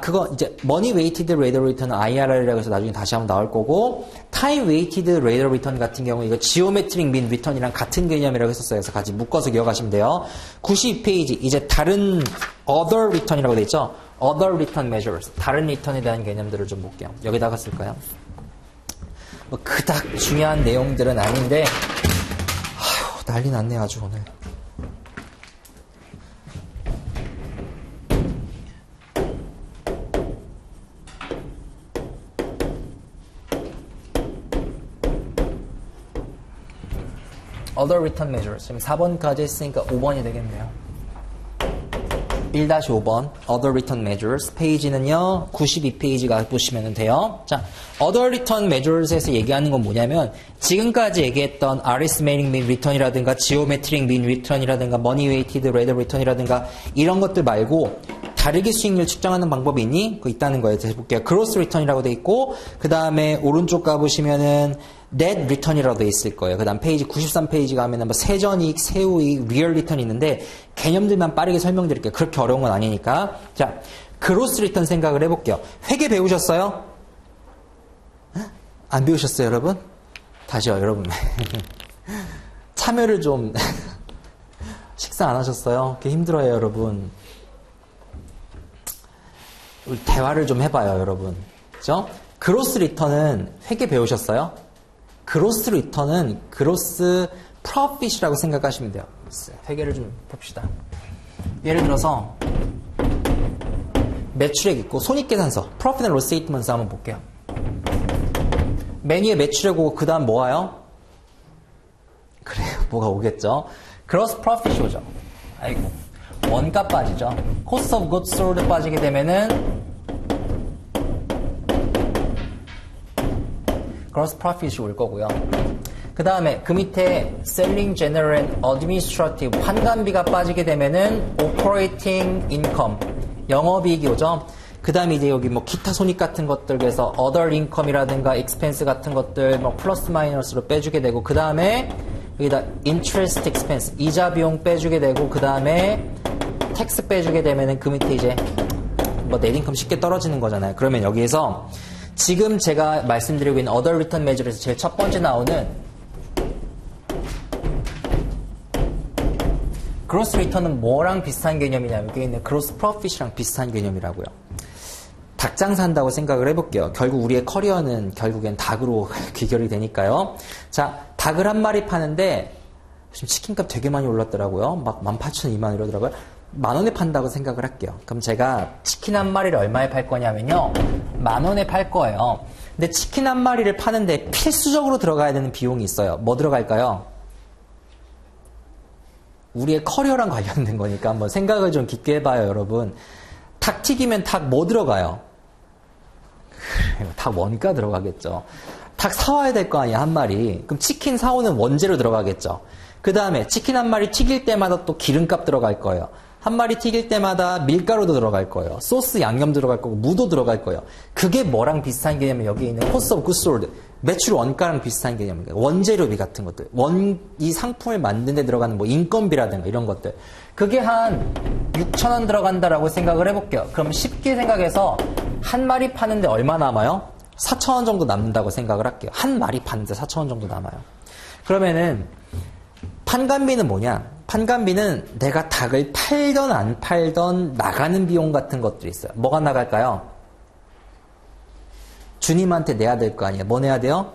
그거 이제 money weighted rate of return IRR이라고 해서 나중에 다시 한번 나올 거고 time weighted rate of return 같은 경우 이거 geometric mean return이랑 같은 개념이라고 했었어요. 그래서 같이 묶어서 기억하시면 돼요. 92페이지 이제 다른 other return이라고 돼 있죠. other return measures, 다른 리턴에 대한 개념들을 좀 볼게요. 여기다가 쓸까요? 뭐 그닥 중요한 내용들은 아닌데 난리 났네 아주 오늘. other return measures. 지금 4번까지 했으니까 5번이 되겠네요. 1-5번 Other Return Measures 페이지는요 92페이지가 보시면 돼요. 자, Other Return Measures에서 얘기하는 건 뭐냐면 지금까지 얘기했던 Arithmetic Mean Return이라든가 Geometric Mean Return이라든가 Money Weighted Rate of Return이라든가 이런 것들 말고 다르게 수익률 측정하는 방법이 있니? 그거 있다는 거예요. 다시 볼게요. Gross Return이라고 돼 있고 그 다음에 오른쪽 가보시면은 Net Return이라고 돼 있을 거예요. 그 다음 페이지 93페이지 가면은 뭐 세전이익, 세후이익, Real Return 있는데 개념들만 빠르게 설명드릴게요. 그렇게 어려운 건 아니니까. 자, Gross Return 생각을 해볼게요. 회계 배우셨어요? 안 배우셨어요, 여러분? 다시요, 여러분. 참여를 좀 식사 안 하셨어요? 그게 힘들어요, 여러분. 우리 대화를 좀 해봐요, 여러분. 그죠? 그로스 리턴은 회계 배우셨어요? 그로스 리턴은 그로스 프로핏이라고 생각하시면 돼요. 회계를 좀 봅시다. 예를 들어서 매출액 있고 손익계산서, 프로핏 앤 로스 스테이트먼트 한번 볼게요. 메뉴에 매출액 오고 그 다음 뭐 와요? 그래요, 뭐가 오겠죠? 그로스 프로핏이 오죠. 아이고, 원가 빠지죠. 코스트 오브 굿즈 솔드 빠지게 되면은 그로스 프로핏이 올 거고요. 그 다음에 그 밑에 셀링 제너럴 앤 어드미니스트러티브 환관비가 빠지게 되면은 오퍼레이팅 인컴 영업이익이 오죠. 그 다음에 이제 여기 뭐 기타 손익 같은 것들 그래서 other income이라든가 expense 같은 것들 뭐 플러스 마이너스로 빼주게 되고 그 다음에 여기다 interest expense 이자 비용 빼주게 되고 그 다음에 텍스 빼주게 되면은 그 밑에 이제 뭐 net income 쉽게 떨어지는 거잖아요. 그러면 여기에서 지금 제가 말씀드리고 있는 other return measure에서 제일 첫 번째 나오는 gross return은 뭐랑 비슷한 개념이냐면 여기 있는 gross profit이랑 비슷한 개념이라고요. 닭 장사한다고 생각을 해볼게요. 결국 우리의 커리어는 결국엔 닭으로 귀결이 되니까요. 자, 닭을 한 마리 파는데 지금 치킨값 되게 많이 올랐더라고요. 막 18,000원, 2만 이러더라고요. 10,000원에 판다고 생각을 할게요. 그럼 제가 치킨 한 마리를 얼마에 팔 거냐면요. 10,000원에 팔 거예요. 근데 치킨 한 마리를 파는데 필수적으로 들어가야 되는 비용이 있어요. 뭐 들어갈까요? 우리의 커리어랑 관련된 거니까 한번 생각을 좀 깊게 해봐요, 여러분. 닭 튀기면 닭 뭐 들어가요? 닭 원가 들어가겠죠. 닭 사와야 될 거 아니야, 한 마리. 그럼 치킨 사오는 원재료 들어가겠죠. 그 다음에 치킨 한 마리 튀길 때마다 또 기름값 들어갈 거예요. 한 마리 튀길 때마다 밀가루도 들어갈 거예요. 소스 양념 들어갈 거고 무도 들어갈 거예요. 그게 뭐랑 비슷한 개념이면 여기 있는 코스트 오브 굿즈 솔드 매출 원가랑 비슷한 개념입니다. 원재료비 같은 것들, 이 상품을 만드는 데 들어가는 뭐 인건비라든가 이런 것들. 그게 한 6,000원 들어간다라고 생각을 해볼게요. 그럼 쉽게 생각해서 한 마리 파는데 얼마 남아요? 4,000원 정도 남는다고 생각을 할게요. 한 마리 파는데 4,000원 정도 남아요. 그러면은 판관비는 뭐냐? 판관비는 내가 닭을 팔던 안 팔던 나가는 비용 같은 것들이 있어요. 뭐가 나갈까요? 주님한테 내야 될 거 아니에요. 뭐 내야 돼요?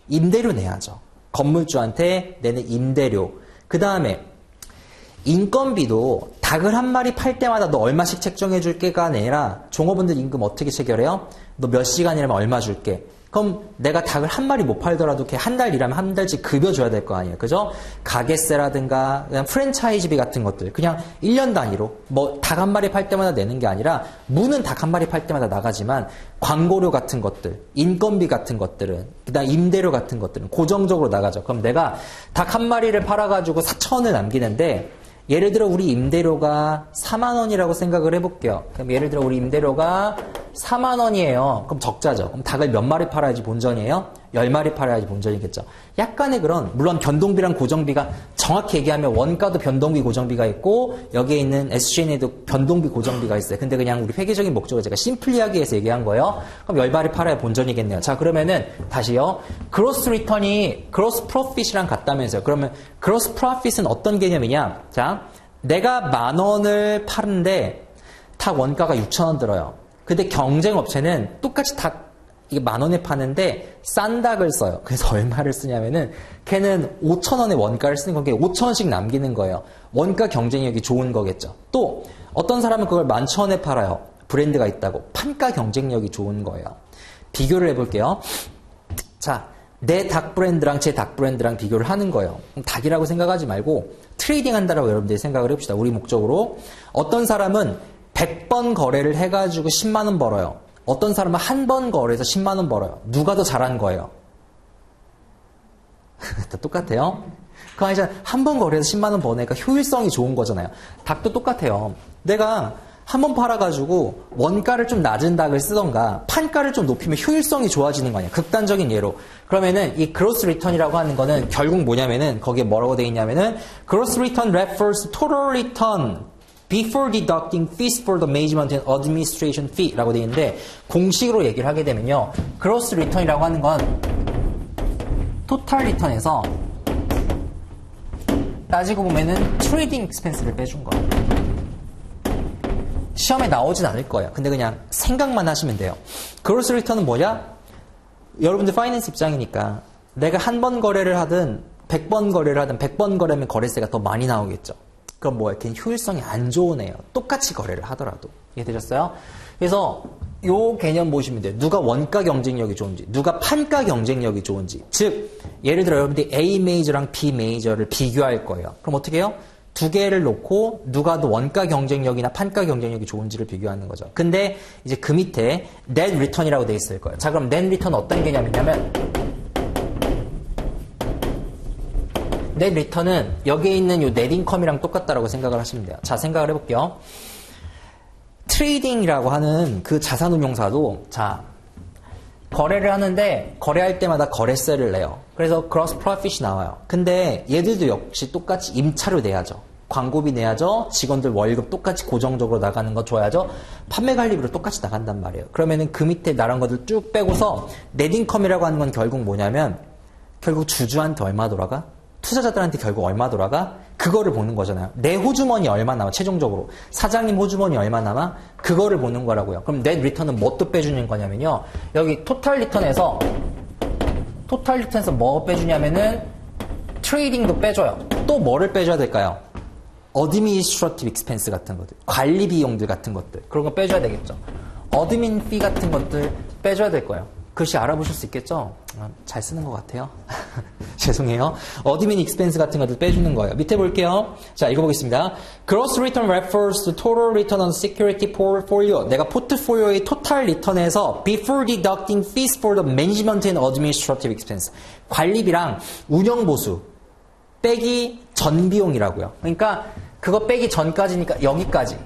임대료 내야죠. 건물주한테 내는 임대료. 그 다음에 인건비도 닭을 한 마리 팔 때마다 너 얼마씩 책정해 줄게가 아니라 종업원들 임금 어떻게 체결해요? 너 몇 시간 일하면 얼마 줄게. 그럼 내가 닭을 한 마리 못 팔더라도 이렇게 한 달 일하면 한 달씩 급여 줘야 될 거 아니에요. 그죠? 가게세라든가 그냥 프랜차이즈비 같은 것들 그냥 1년 단위로 뭐 닭 한 마리 팔 때마다 내는 게 아니라 무는 닭 한 마리 팔 때마다 나가지만 광고료 같은 것들, 인건비 같은 것들은 그다음 임대료 같은 것들은 고정적으로 나가죠. 그럼 내가 닭 한 마리를 팔아가지고 4,000원을 남기는데 예를 들어 우리 임대료가 4만 원이라고 생각을 해볼게요. 그럼 예를 들어 우리 임대료가 4만 원이에요. 그럼 적자죠. 그럼 닭을 몇 마리 팔아야지 본전이에요? 10마리 팔아야지 본전이겠죠. 약간의 그런 물론 변동비랑 고정비가 정확히 얘기하면 원가도 변동비 고정비가 있고 여기에 있는 SG&A도 변동비 고정비가 있어요. 근데 그냥 우리 회계적인 목적을 제가 심플리하게 해서 얘기한 거예요. 그럼 10마리 팔아야 본전이겠네요. 자 그러면은 다시요. 그로스 리턴이 그로스 프로핏이랑 같다면서요. 그러면 그로스 프로핏은 어떤 개념이냐? 자 내가 10,000원을 파는데 닭 원가가 6,000원 들어요. 근데 경쟁 업체는 똑같이 닭 이게 10,000원에 파는데 싼 닭을 써요. 그래서 얼마를 쓰냐면은 걔는 5,000원의 원가를 쓰는 거게 5,000원씩 남기는 거예요. 원가 경쟁력이 좋은 거겠죠. 또 어떤 사람은 그걸 11,000원에 팔아요. 브랜드가 있다고. 판가 경쟁력이 좋은 거예요. 비교를 해볼게요. 자, 내 닭 브랜드랑 제 닭 브랜드랑 비교를 하는 거예요. 닭이라고 생각하지 말고 트레이딩 한다라고 여러분들이 생각을 해봅시다. 우리 목적으로. 어떤 사람은 100번 거래를 해가지고 10만 원 벌어요. 어떤 사람은 한 번 거래해서 10만 원 벌어요. 누가 더 잘한 거예요? 다 똑같아요. 그 아니잖아. 한 번 거래해서 10만 원 버니까 효율성이 좋은 거잖아요. 닭도 똑같아요. 내가 한 번 팔아가지고 원가를 좀 낮은 닭을 쓰던가 판가를 좀 높이면 효율성이 좋아지는 거 아니야. 극단적인 예로. 그러면은 이 gross return이라고 하는 거는 결국 뭐냐면은 거기에 뭐라고 돼 있냐면은 gross return refers to total return before deducting fees for the management and administration fee 라고 되어 있는데 공식으로 얘기를 하게 되면요. gross return이라고 하는 건 total return에서 따지고 보면은 트레이딩 expense를 빼준 거예요. 시험에 나오진 않을 거예요. 근데 그냥 생각만 하시면 돼요. gross return은 뭐냐? 여러분들 파이낸스 입장이니까 내가 한 번 거래를 하든 100번 거래를 하든 100번 거래면 거래세가 더 많이 나오겠죠. 그럼 뭐예요? 걔는 효율성이 안 좋은 애예요. 똑같이 거래를 하더라도. 이해되셨어요? 그래서 요 개념 보시면 돼요. 누가 원가 경쟁력이 좋은지, 누가 판가 경쟁력이 좋은지. 즉, 예를 들어 여러분들이 A 메이저랑 B 메이저를 비교할 거예요. 그럼 어떻게 해요? 두 개를 놓고 누가 더 원가 경쟁력이나 판가 경쟁력이 좋은지를 비교하는 거죠. 근데 이제 그 밑에 net return이라고 돼 있을 거예요. 자, 그럼 net return 어떤 개념이냐면 net return은 여기에 있는 요 net income이랑 똑같다라고 생각을 하시면 돼요. 자, 생각을 해볼게요. 트레이딩이라고 하는 그 자산운용사도 자 거래를 하는데 거래할 때마다 거래세를 내요. 그래서 gross profit이 나와요. 근데 얘들도 역시 똑같이 임차료 내야죠. 광고비 내야죠. 직원들 월급 똑같이 고정적으로 나가는 거 줘야죠. 판매 관리비로 똑같이 나간단 말이에요. 그러면은 그 밑에 나란 것들 쭉 빼고서 net income이라고 하는 건 결국 뭐냐면 결국 주주한테 얼마 돌아가? 투자자들한테 결국 얼마 돌아가? 그거를 보는 거잖아요. 내 호주머니 얼마 남아? 최종적으로. 사장님 호주머니 얼마 남아? 그거를 보는 거라고요. 그럼 net return은 뭐 또 빼주는 거냐면요. 여기 total return에서 뭐 빼주냐면은 트레이딩도 빼줘요. 또 뭐를 빼줘야 될까요? administrative expense 같은 것들. 관리 비용들 같은 것들. 그런 거 빼줘야 되겠죠. admin fee 같은 것들 빼줘야 될 거예요. 글씨 알아보실 수 있겠죠? 잘 쓰는 것 같아요. 죄송해요. 어드민 익스펜스 같은 것들 빼주는 거예요. 밑에 볼게요. 자, 읽어보겠습니다. Gross return refers to total return on security portfolio. 내가 포트폴리오의 토탈 리턴에서 before deducting fees for the management and administrative expense. 관리비랑 운영보수 빼기 전 비용이라고요. 그러니까 그거 빼기 전까지니까 여기까지.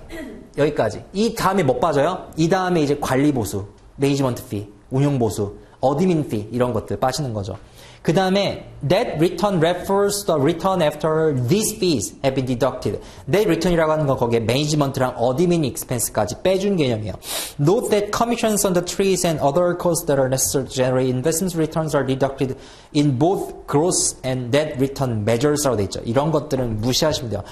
이 다음에 뭐 빠져요? 이 다음에 이제 관리보수, 매니지먼트 피, 운영보수, 어드민 피 이런 것들 빠지는 거죠. 그 다음에 that return refers to the return after these fees have been deducted. that return이라고 하는 건 거기에 management랑 admin expense까지 빼준 개념이에요. Note that commissions on the trees and other costs that are necessary to generate investment returns are deducted in both gross and net return measures라고 돼 있죠. 이런 것들은 무시하시면 돼요.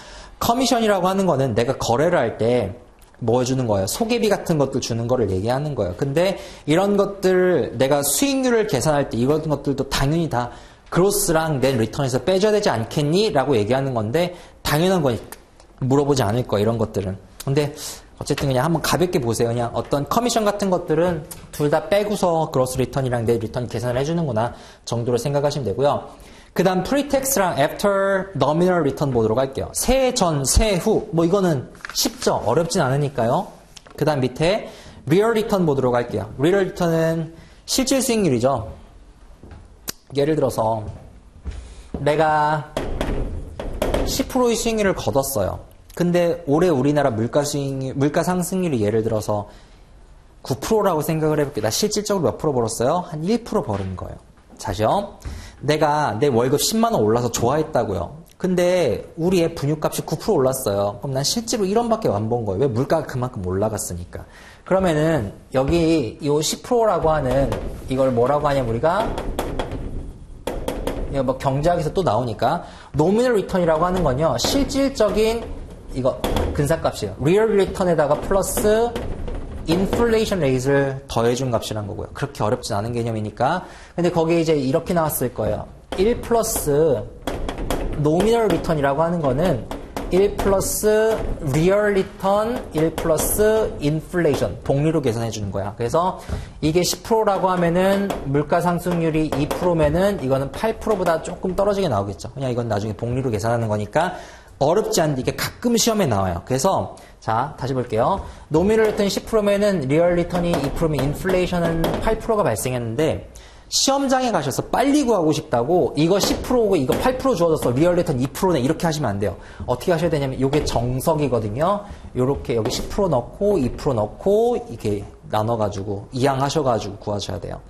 커미션이라고 하는 거는 내가 거래를 할 때 뭐 주는 거예요? 소개비 같은 것들 주는 거를 얘기하는 거예요. 근데 이런 것들 내가 수익률을 계산할 때 이런 것들도 당연히 다 그로스랑 낸 리턴에서 빼줘야 되지 않겠니? 라고 얘기하는 건데 당연한 거니까 물어보지 않을 거예요. 이런 것들은. 근데 어쨌든 그냥 한번 가볍게 보세요. 그냥 어떤 커미션 같은 것들은 둘 다 빼고서 그로스 리턴이랑 넷 리턴 계산을 해주는구나 정도로 생각하시면 되고요. 그 다음 프리텍스랑 애프터 노미널 리턴 보도록 할게요. 세 전, 세 후. 뭐 이거는 쉽죠. 어렵진 않으니까요. 그 다음 밑에 리얼 리턴 보도록 할게요. 리얼 리턴은 실질 수익률이죠. 예를 들어서 내가 10%의 수익률을 거뒀어요. 근데 올해 우리나라 물가 상승률이 예를 들어서 9%라고 생각을 해볼게요. 나 실질적으로 몇 프로 벌었어요? 한 1% 벌은 거예요. 자시요. 내가 내 월급 10만 원 올라서 좋아했다고요. 근데 우리의 분유값이 9% 올랐어요. 그럼 난 실제로 1원밖에 안 번 거예요. 왜? 물가가 그만큼 올라갔으니까. 그러면은 여기 이 10%라고 하는 이걸 뭐라고 하냐면 우리가 이거 뭐 경제학에서 또 나오니까 노미널 리턴이라고 하는 건요. 실질적인 이거 근사값이에요. 리얼 리턴에다가 플러스 인플레이션 레이트를 더해준 값이란 거고요. 그렇게 어렵진 않은 개념이니까. 근데 거기에 이제 이렇게 나왔을 거예요. 1 플러스 노미널 리턴이라고 하는 거는 1 플러스 리얼 리턴 1 플러스 인플레이션 복리로 계산해 주는 거야. 그래서 이게 10%라고 하면은 물가 상승률이 2%면은 이거는 8%보다 조금 떨어지게 나오겠죠. 그냥 이건 나중에 복리로 계산하는 거니까 어렵지 않은데 이게 가끔 시험에 나와요. 그래서 자 다시 볼게요. 노미널 리턴이 10%면은 리얼 리턴이 2%면 인플레이션은 8%가 발생했는데 시험장에 가셔서 빨리 구하고 싶다고 이거 10%고 이거 8% 주어졌어. 리얼 리턴 2%네. 이렇게 하시면 안 돼요. 어떻게 하셔야 되냐면 이게 정석이거든요. 이렇게 여기 10% 넣고 2% 넣고 이렇게 나눠가지고 이항하셔가지고 구하셔야 돼요.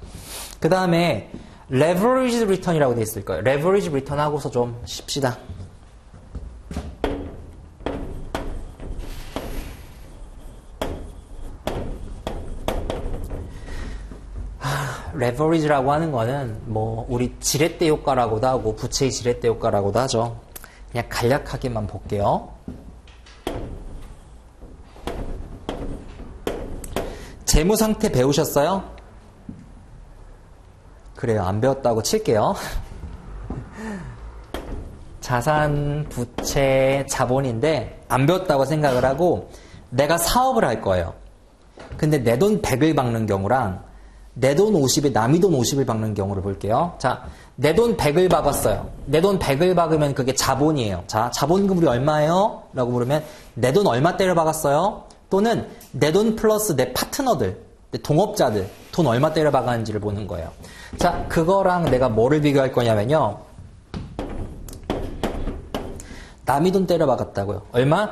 그 다음에 레버리지 리턴이라고 돼 있을 거예요. 레버리지 리턴 하고서 좀 쉽시다. 레버리지라고 하는 거는 뭐 우리 지렛대 효과라고도 하고 부채의 지렛대 효과라고도 하죠. 그냥 간략하게만 볼게요. 재무 상태 배우셨어요? 그래요. 안 배웠다고 칠게요. 자산, 부채, 자본인데 안 배웠다고 생각을 하고 내가 사업을 할 거예요. 근데 내 돈 100을 박는 경우랑 내 돈 50에 남의 돈 50을 박는 경우를 볼게요. 자, 내 돈 100을 박았어요. 내 돈 100을 박으면 그게 자본이에요. 자, 자본금이 얼마예요? 라고 물으면 내 돈 얼마대를 박았어요? 또는 내 돈 플러스 내 파트너들, 내 동업자들 돈 얼마대를 박았는지를 보는 거예요. 자, 그거랑 내가 뭐를 비교할 거냐면요. 남의 돈 때려 박았다고요. 얼마?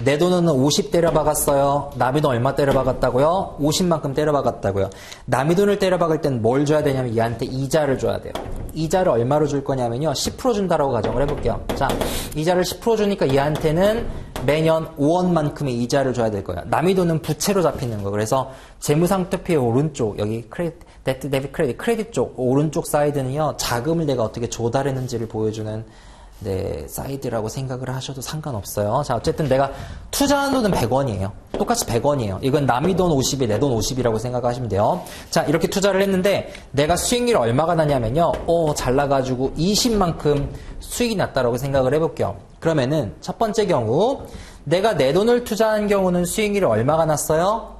내 돈은 50 때려 박았어요. 남의 돈 얼마 때려 박았다고요? 50만큼 때려 박았다고요. 남의 돈을 때려 박을 땐 뭘 줘야 되냐면 얘한테 이자를 줘야 돼요. 이자를 얼마로 줄 거냐면요. 10% 준다라고 가정을 해볼게요. 자, 이자를 10% 주니까 얘한테는 매년 5원만큼의 이자를 줘야 될 거예요. 남의 돈은 부채로 잡히는 거예요. 그래서 재무상태표의 오른쪽, 여기 데트, 데빗, 크레딧 쪽, 오른쪽 사이드는요. 자금을 내가 어떻게 조달했는지를 보여주는 네, 사이드라고 생각을 하셔도 상관없어요. 자, 어쨌든 내가 투자한 돈은 100원이에요. 똑같이 100원이에요. 이건 남의 돈 50이 내 돈 50이라고 생각하시면 돼요. 자, 이렇게 투자를 했는데 내가 수익률이 얼마가 나냐면요. 잘 나가지고 20만큼 수익이 났다라고 생각을 해볼게요. 그러면은 첫 번째 경우 내가 내 돈을 투자한 경우는 수익률이 얼마가 났어요?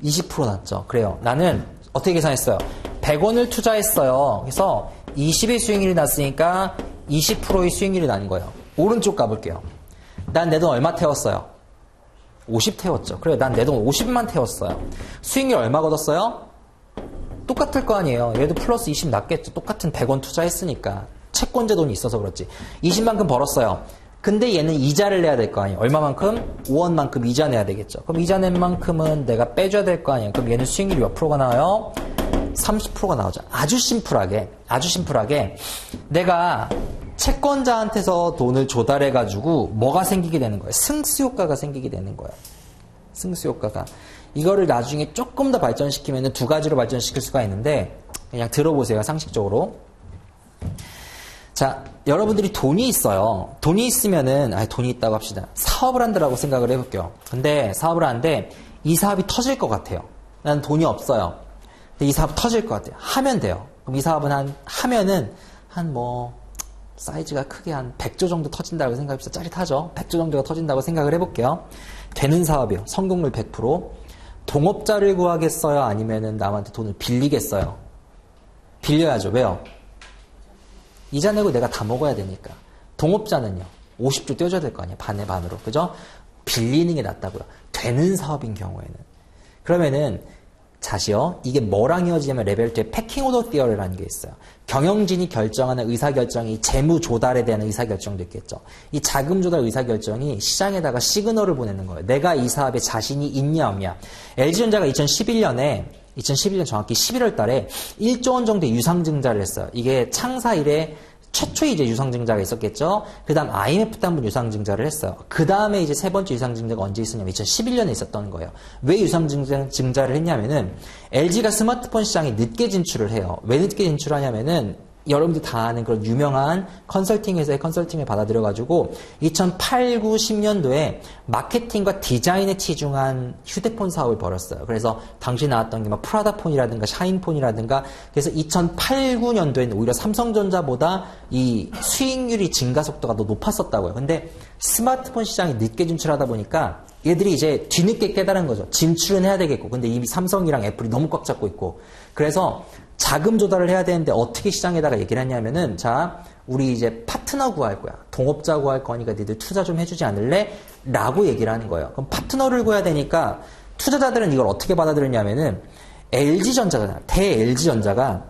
20% 났죠. 그래요. 나는 어떻게 계산했어요? 100원을 투자했어요. 그래서 20의 수익률이 났으니까 20%의 수익률이 난 거예요. 오른쪽 가볼게요. 난 내 돈 얼마 태웠어요? 50 태웠죠. 그래, 난 내 돈 50만 태웠어요. 수익률 얼마 거뒀어요? 똑같을 거 아니에요. 얘도 플러스 20 났겠죠. 똑같은 100원 투자했으니까. 채권자 돈이 있어서 그렇지. 20만큼 벌었어요. 근데 얘는 이자를 내야 될 거 아니에요. 얼마만큼? 5원만큼 이자 내야 되겠죠. 그럼 이자 낸 만큼은 내가 빼줘야 될 거 아니에요. 그럼 얘는 수익률이 몇 프로가 나와요? 30%가 나오죠. 아주 심플하게. 아주 심플하게 내가 채권자한테서 돈을 조달해가지고 뭐가 생기게 되는 거예요? 승수효과가 생기게 되는 거예요. 승수효과가. 이거를 나중에 조금 더 발전시키면 두 가지로 발전시킬 수가 있는데 그냥 들어보세요. 상식적으로. 자, 여러분들이 돈이 있어요. 돈이 있으면은 돈이 있다고 합시다. 사업을 한다라고 생각을 해볼게요. 근데 사업을 하는데 이 사업이 터질 것 같아요. 난 돈이 없어요. 근데 이 사업 터질 것 같아요. 하면 돼요. 그럼 이 사업은 하면은 사이즈가 크게 한 100조 정도 터진다고 생각합시다. 짜릿하죠? 100조 정도가 터진다고 생각을 해볼게요. 되는 사업이요. 성공률 100%. 동업자를 구하겠어요? 아니면은 남한테 돈을 빌리겠어요? 빌려야죠. 왜요? 이자 내고 내가 다 먹어야 되니까. 동업자는요. 50조 떼어줘야 될 거 아니에요. 반의 반으로. 그죠? 빌리는 게 낫다고요. 되는 사업인 경우에는. 그러면은 자시요. 이게 뭐랑 이어지냐면 레벨 2의 패킹 오더 티어리라는 게 있어요. 경영진이 결정하는 의사결정이 재무 조달에 대한 의사결정도 있겠죠. 이 자금 조달 의사결정이 시장에다가 시그널을 보내는 거예요. 내가 이 사업에 자신이 있냐 없냐. LG전자가 2011년 정확히 11월 달에 1조 원 정도의 유상증자를 했어요. 이게 창사 이래 최초의 이제 유상증자가 있었겠죠. 그 다음 IMF 때 한 번 유상증자를 했어요. 그 다음에 이제 세 번째 유상증자가 언제 있었냐면 2011년에 있었던 거예요. 왜 유상증자를 했냐면은 LG가 스마트폰 시장에 늦게 진출을 해요. 왜 늦게 진출하냐면은 여러분들 다 아는 그런 유명한 컨설팅 회사의 컨설팅을 받아들여가지고 2008, 9, 10년도에 마케팅과 디자인에 치중한 휴대폰 사업을 벌였어요. 그래서 당시 나왔던 게 막 프라다폰이라든가 샤인폰이라든가 그래서 2008, 9년도에는 오히려 삼성전자보다 이 수익률이 증가 속도가 더 높았었다고요. 근데 스마트폰 시장이 늦게 진출하다 보니까 얘들이 이제 뒤늦게 깨달은 거죠. 진출은 해야 되겠고. 근데 이미 삼성이랑 애플이 너무 꽉 잡고 있고. 그래서 자금 조달을 해야 되는데 어떻게 시장에다가 얘기를 했냐면은 자, 우리 이제 파트너 구할 거야. 동업자 구할 거니까 니들 투자 좀 해주지 않을래? 라고 얘기를 하는 거예요. 그럼 파트너를 구해야 되니까 투자자들은 이걸 어떻게 받아들였냐면은 LG전자잖아. 대-LG전자가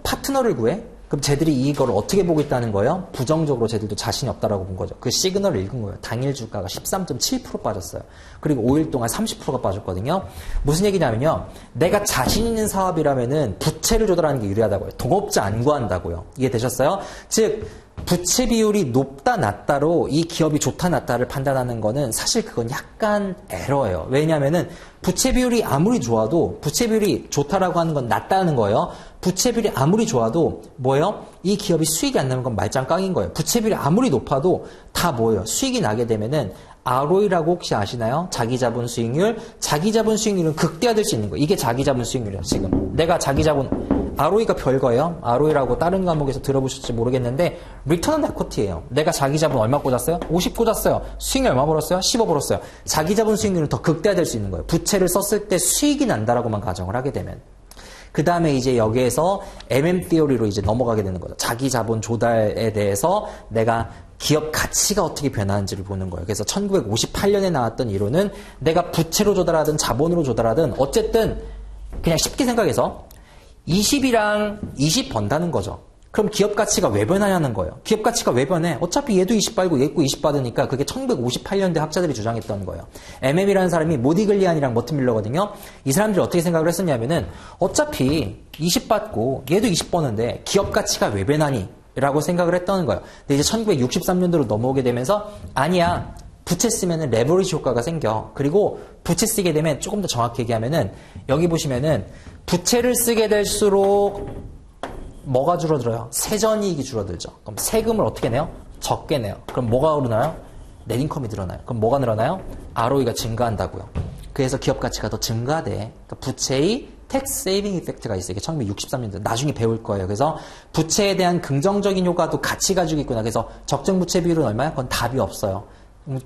파트너를 구해? 그럼 쟤들이 이걸 어떻게 보고 있다는 거예요? 부정적으로 쟤들도 자신이 없다라고 본 거죠. 그 시그널을 읽은 거예요. 당일 주가가 13.7% 빠졌어요. 그리고 5일 동안 30%가 빠졌거든요. 무슨 얘기냐면요. 내가 자신 있는 사업이라면은 부채를 조달하는 게 유리하다고요. 동업자 안 구한다고요. 이해되셨어요? 즉 부채 비율이 높다 낮다로 이 기업이 좋다 낮다를 판단하는 거는 사실 그건 약간 에러예요. 왜냐하면은 부채 비율이 아무리 좋아도 부채 비율이 좋다라고 하는 건 낮다는 거예요. 부채 비율이 아무리 좋아도 뭐예요? 이 기업이 수익이 안 나는 건 말짱깡인 거예요. 부채 비율이 아무리 높아도 다 뭐예요? 수익이 나게 되면은 ROE라고 혹시 아시나요? 자기 자본 수익률. 자기 자본 수익률은 극대화될 수 있는 거예요. 이게 자기 자본 수익률이에요. 지금 내가 자기 자본 ROE가 별거예요. ROE라고 다른 과목에서 들어보실지 모르겠는데 리턴 온 에쿼티예요. 내가 자기 자본 얼마 꽂았어요? 50 꽂았어요. 수익률 얼마 벌었어요? 15 벌었어요. 자기 자본 수익률은 더 극대화될 수 있는 거예요. 부채를 썼을 때 수익이 난다라고만 가정을 하게 되면. 그 다음에 이제 여기에서 MM 티어리로 이제 넘어가게 되는 거죠. 자기 자본 조달에 대해서 내가 기업 가치가 어떻게 변하는지를 보는 거예요. 그래서 1958년에 나왔던 이론은 내가 부채로 조달하든 자본으로 조달하든 어쨌든 그냥 쉽게 생각해서 20이랑 20 번다는 거죠. 그럼 기업 가치가 왜 변하냐는 거예요. 기업 가치가 왜 변해? 어차피 얘도 20 받고 얘도 20 받으니까 그게 1958년대 학자들이 주장했던 거예요. MM이라는 사람이 모디글리안이랑 머튼밀러거든요. 이 사람들이 어떻게 생각을 했었냐면은 어차피 20 받고 얘도 20 버는데 기업 가치가 왜 변하니? 라고 생각을 했다는 거예요. 근데 이제 1963년도로 넘어오게 되면서 아니야. 부채 쓰면은 레버리지 효과가 생겨. 그리고 부채 쓰게 되면 조금 더 정확히 얘기하면은 여기 보시면은 부채를 쓰게 될수록 뭐가 줄어들어요? 세전이익이 줄어들죠. 그럼 세금을 어떻게 내요? 적게 내요. 그럼 뭐가 늘어나요? 넷인컴이 늘어나요. 그럼 뭐가 늘어나요? ROE가 증가한다고요. 그래서 기업 가치가 더 증가돼. 그러니까 부채의 텍스 세이빙 이펙트가 있어요. 이게 1963년도 나중에 배울 거예요. 그래서 부채에 대한 긍정적인 효과도 같이 가지고 있구나. 그래서 적정 부채 비율은 얼마야? 그건 답이 없어요.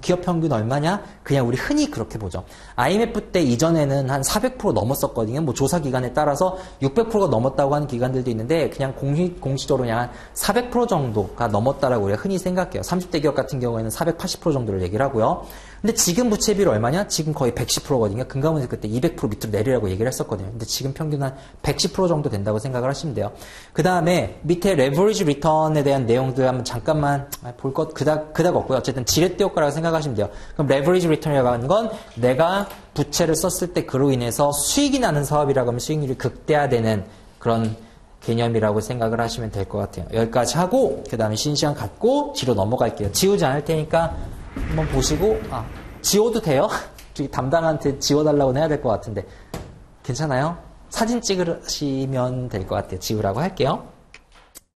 기업 평균 얼마냐? 그냥 우리 흔히 그렇게 보죠. IMF 때 이전에는 한 400% 넘었었거든요. 뭐 조사 기간에 따라서 600%가 넘었다고 하는 기관들도 있는데 그냥 공식적으로 그냥 한 400% 정도가 넘었다라고 우리가 흔히 생각해요. 30대 기업 같은 경우에는 480% 정도를 얘기를 하고요. 근데 지금 부채 비율 얼마냐? 지금 거의 110%거든요. 금감원에서 그때 200% 밑으로 내리라고 얘기를 했었거든요. 근데 지금 평균 한 110% 정도 된다고 생각을 하시면 돼요. 그 다음에 밑에 레버리지 리턴에 대한 내용들 한번 잠깐만 볼 것 그닥 없고요. 어쨌든 지렛대 효과라고 생각하시면 돼요. 그럼 레버리지 리턴이라고 하는 건 내가 부채를 썼을 때 그로 인해서 수익이 나는 사업이라고 하면 수익률이 극대화되는 그런 개념이라고 생각을 하시면 될 것 같아요. 여기까지 하고 그 다음에 쉬는 시간 갖고 뒤로 넘어갈게요. 지우지 않을 테니까 한번 보시고 지워도 돼요? 저기 담당한테 지워달라고 해야 될 것 같은데 괜찮아요? 사진 찍으시면 될 것 같아요. 지우라고 할게요.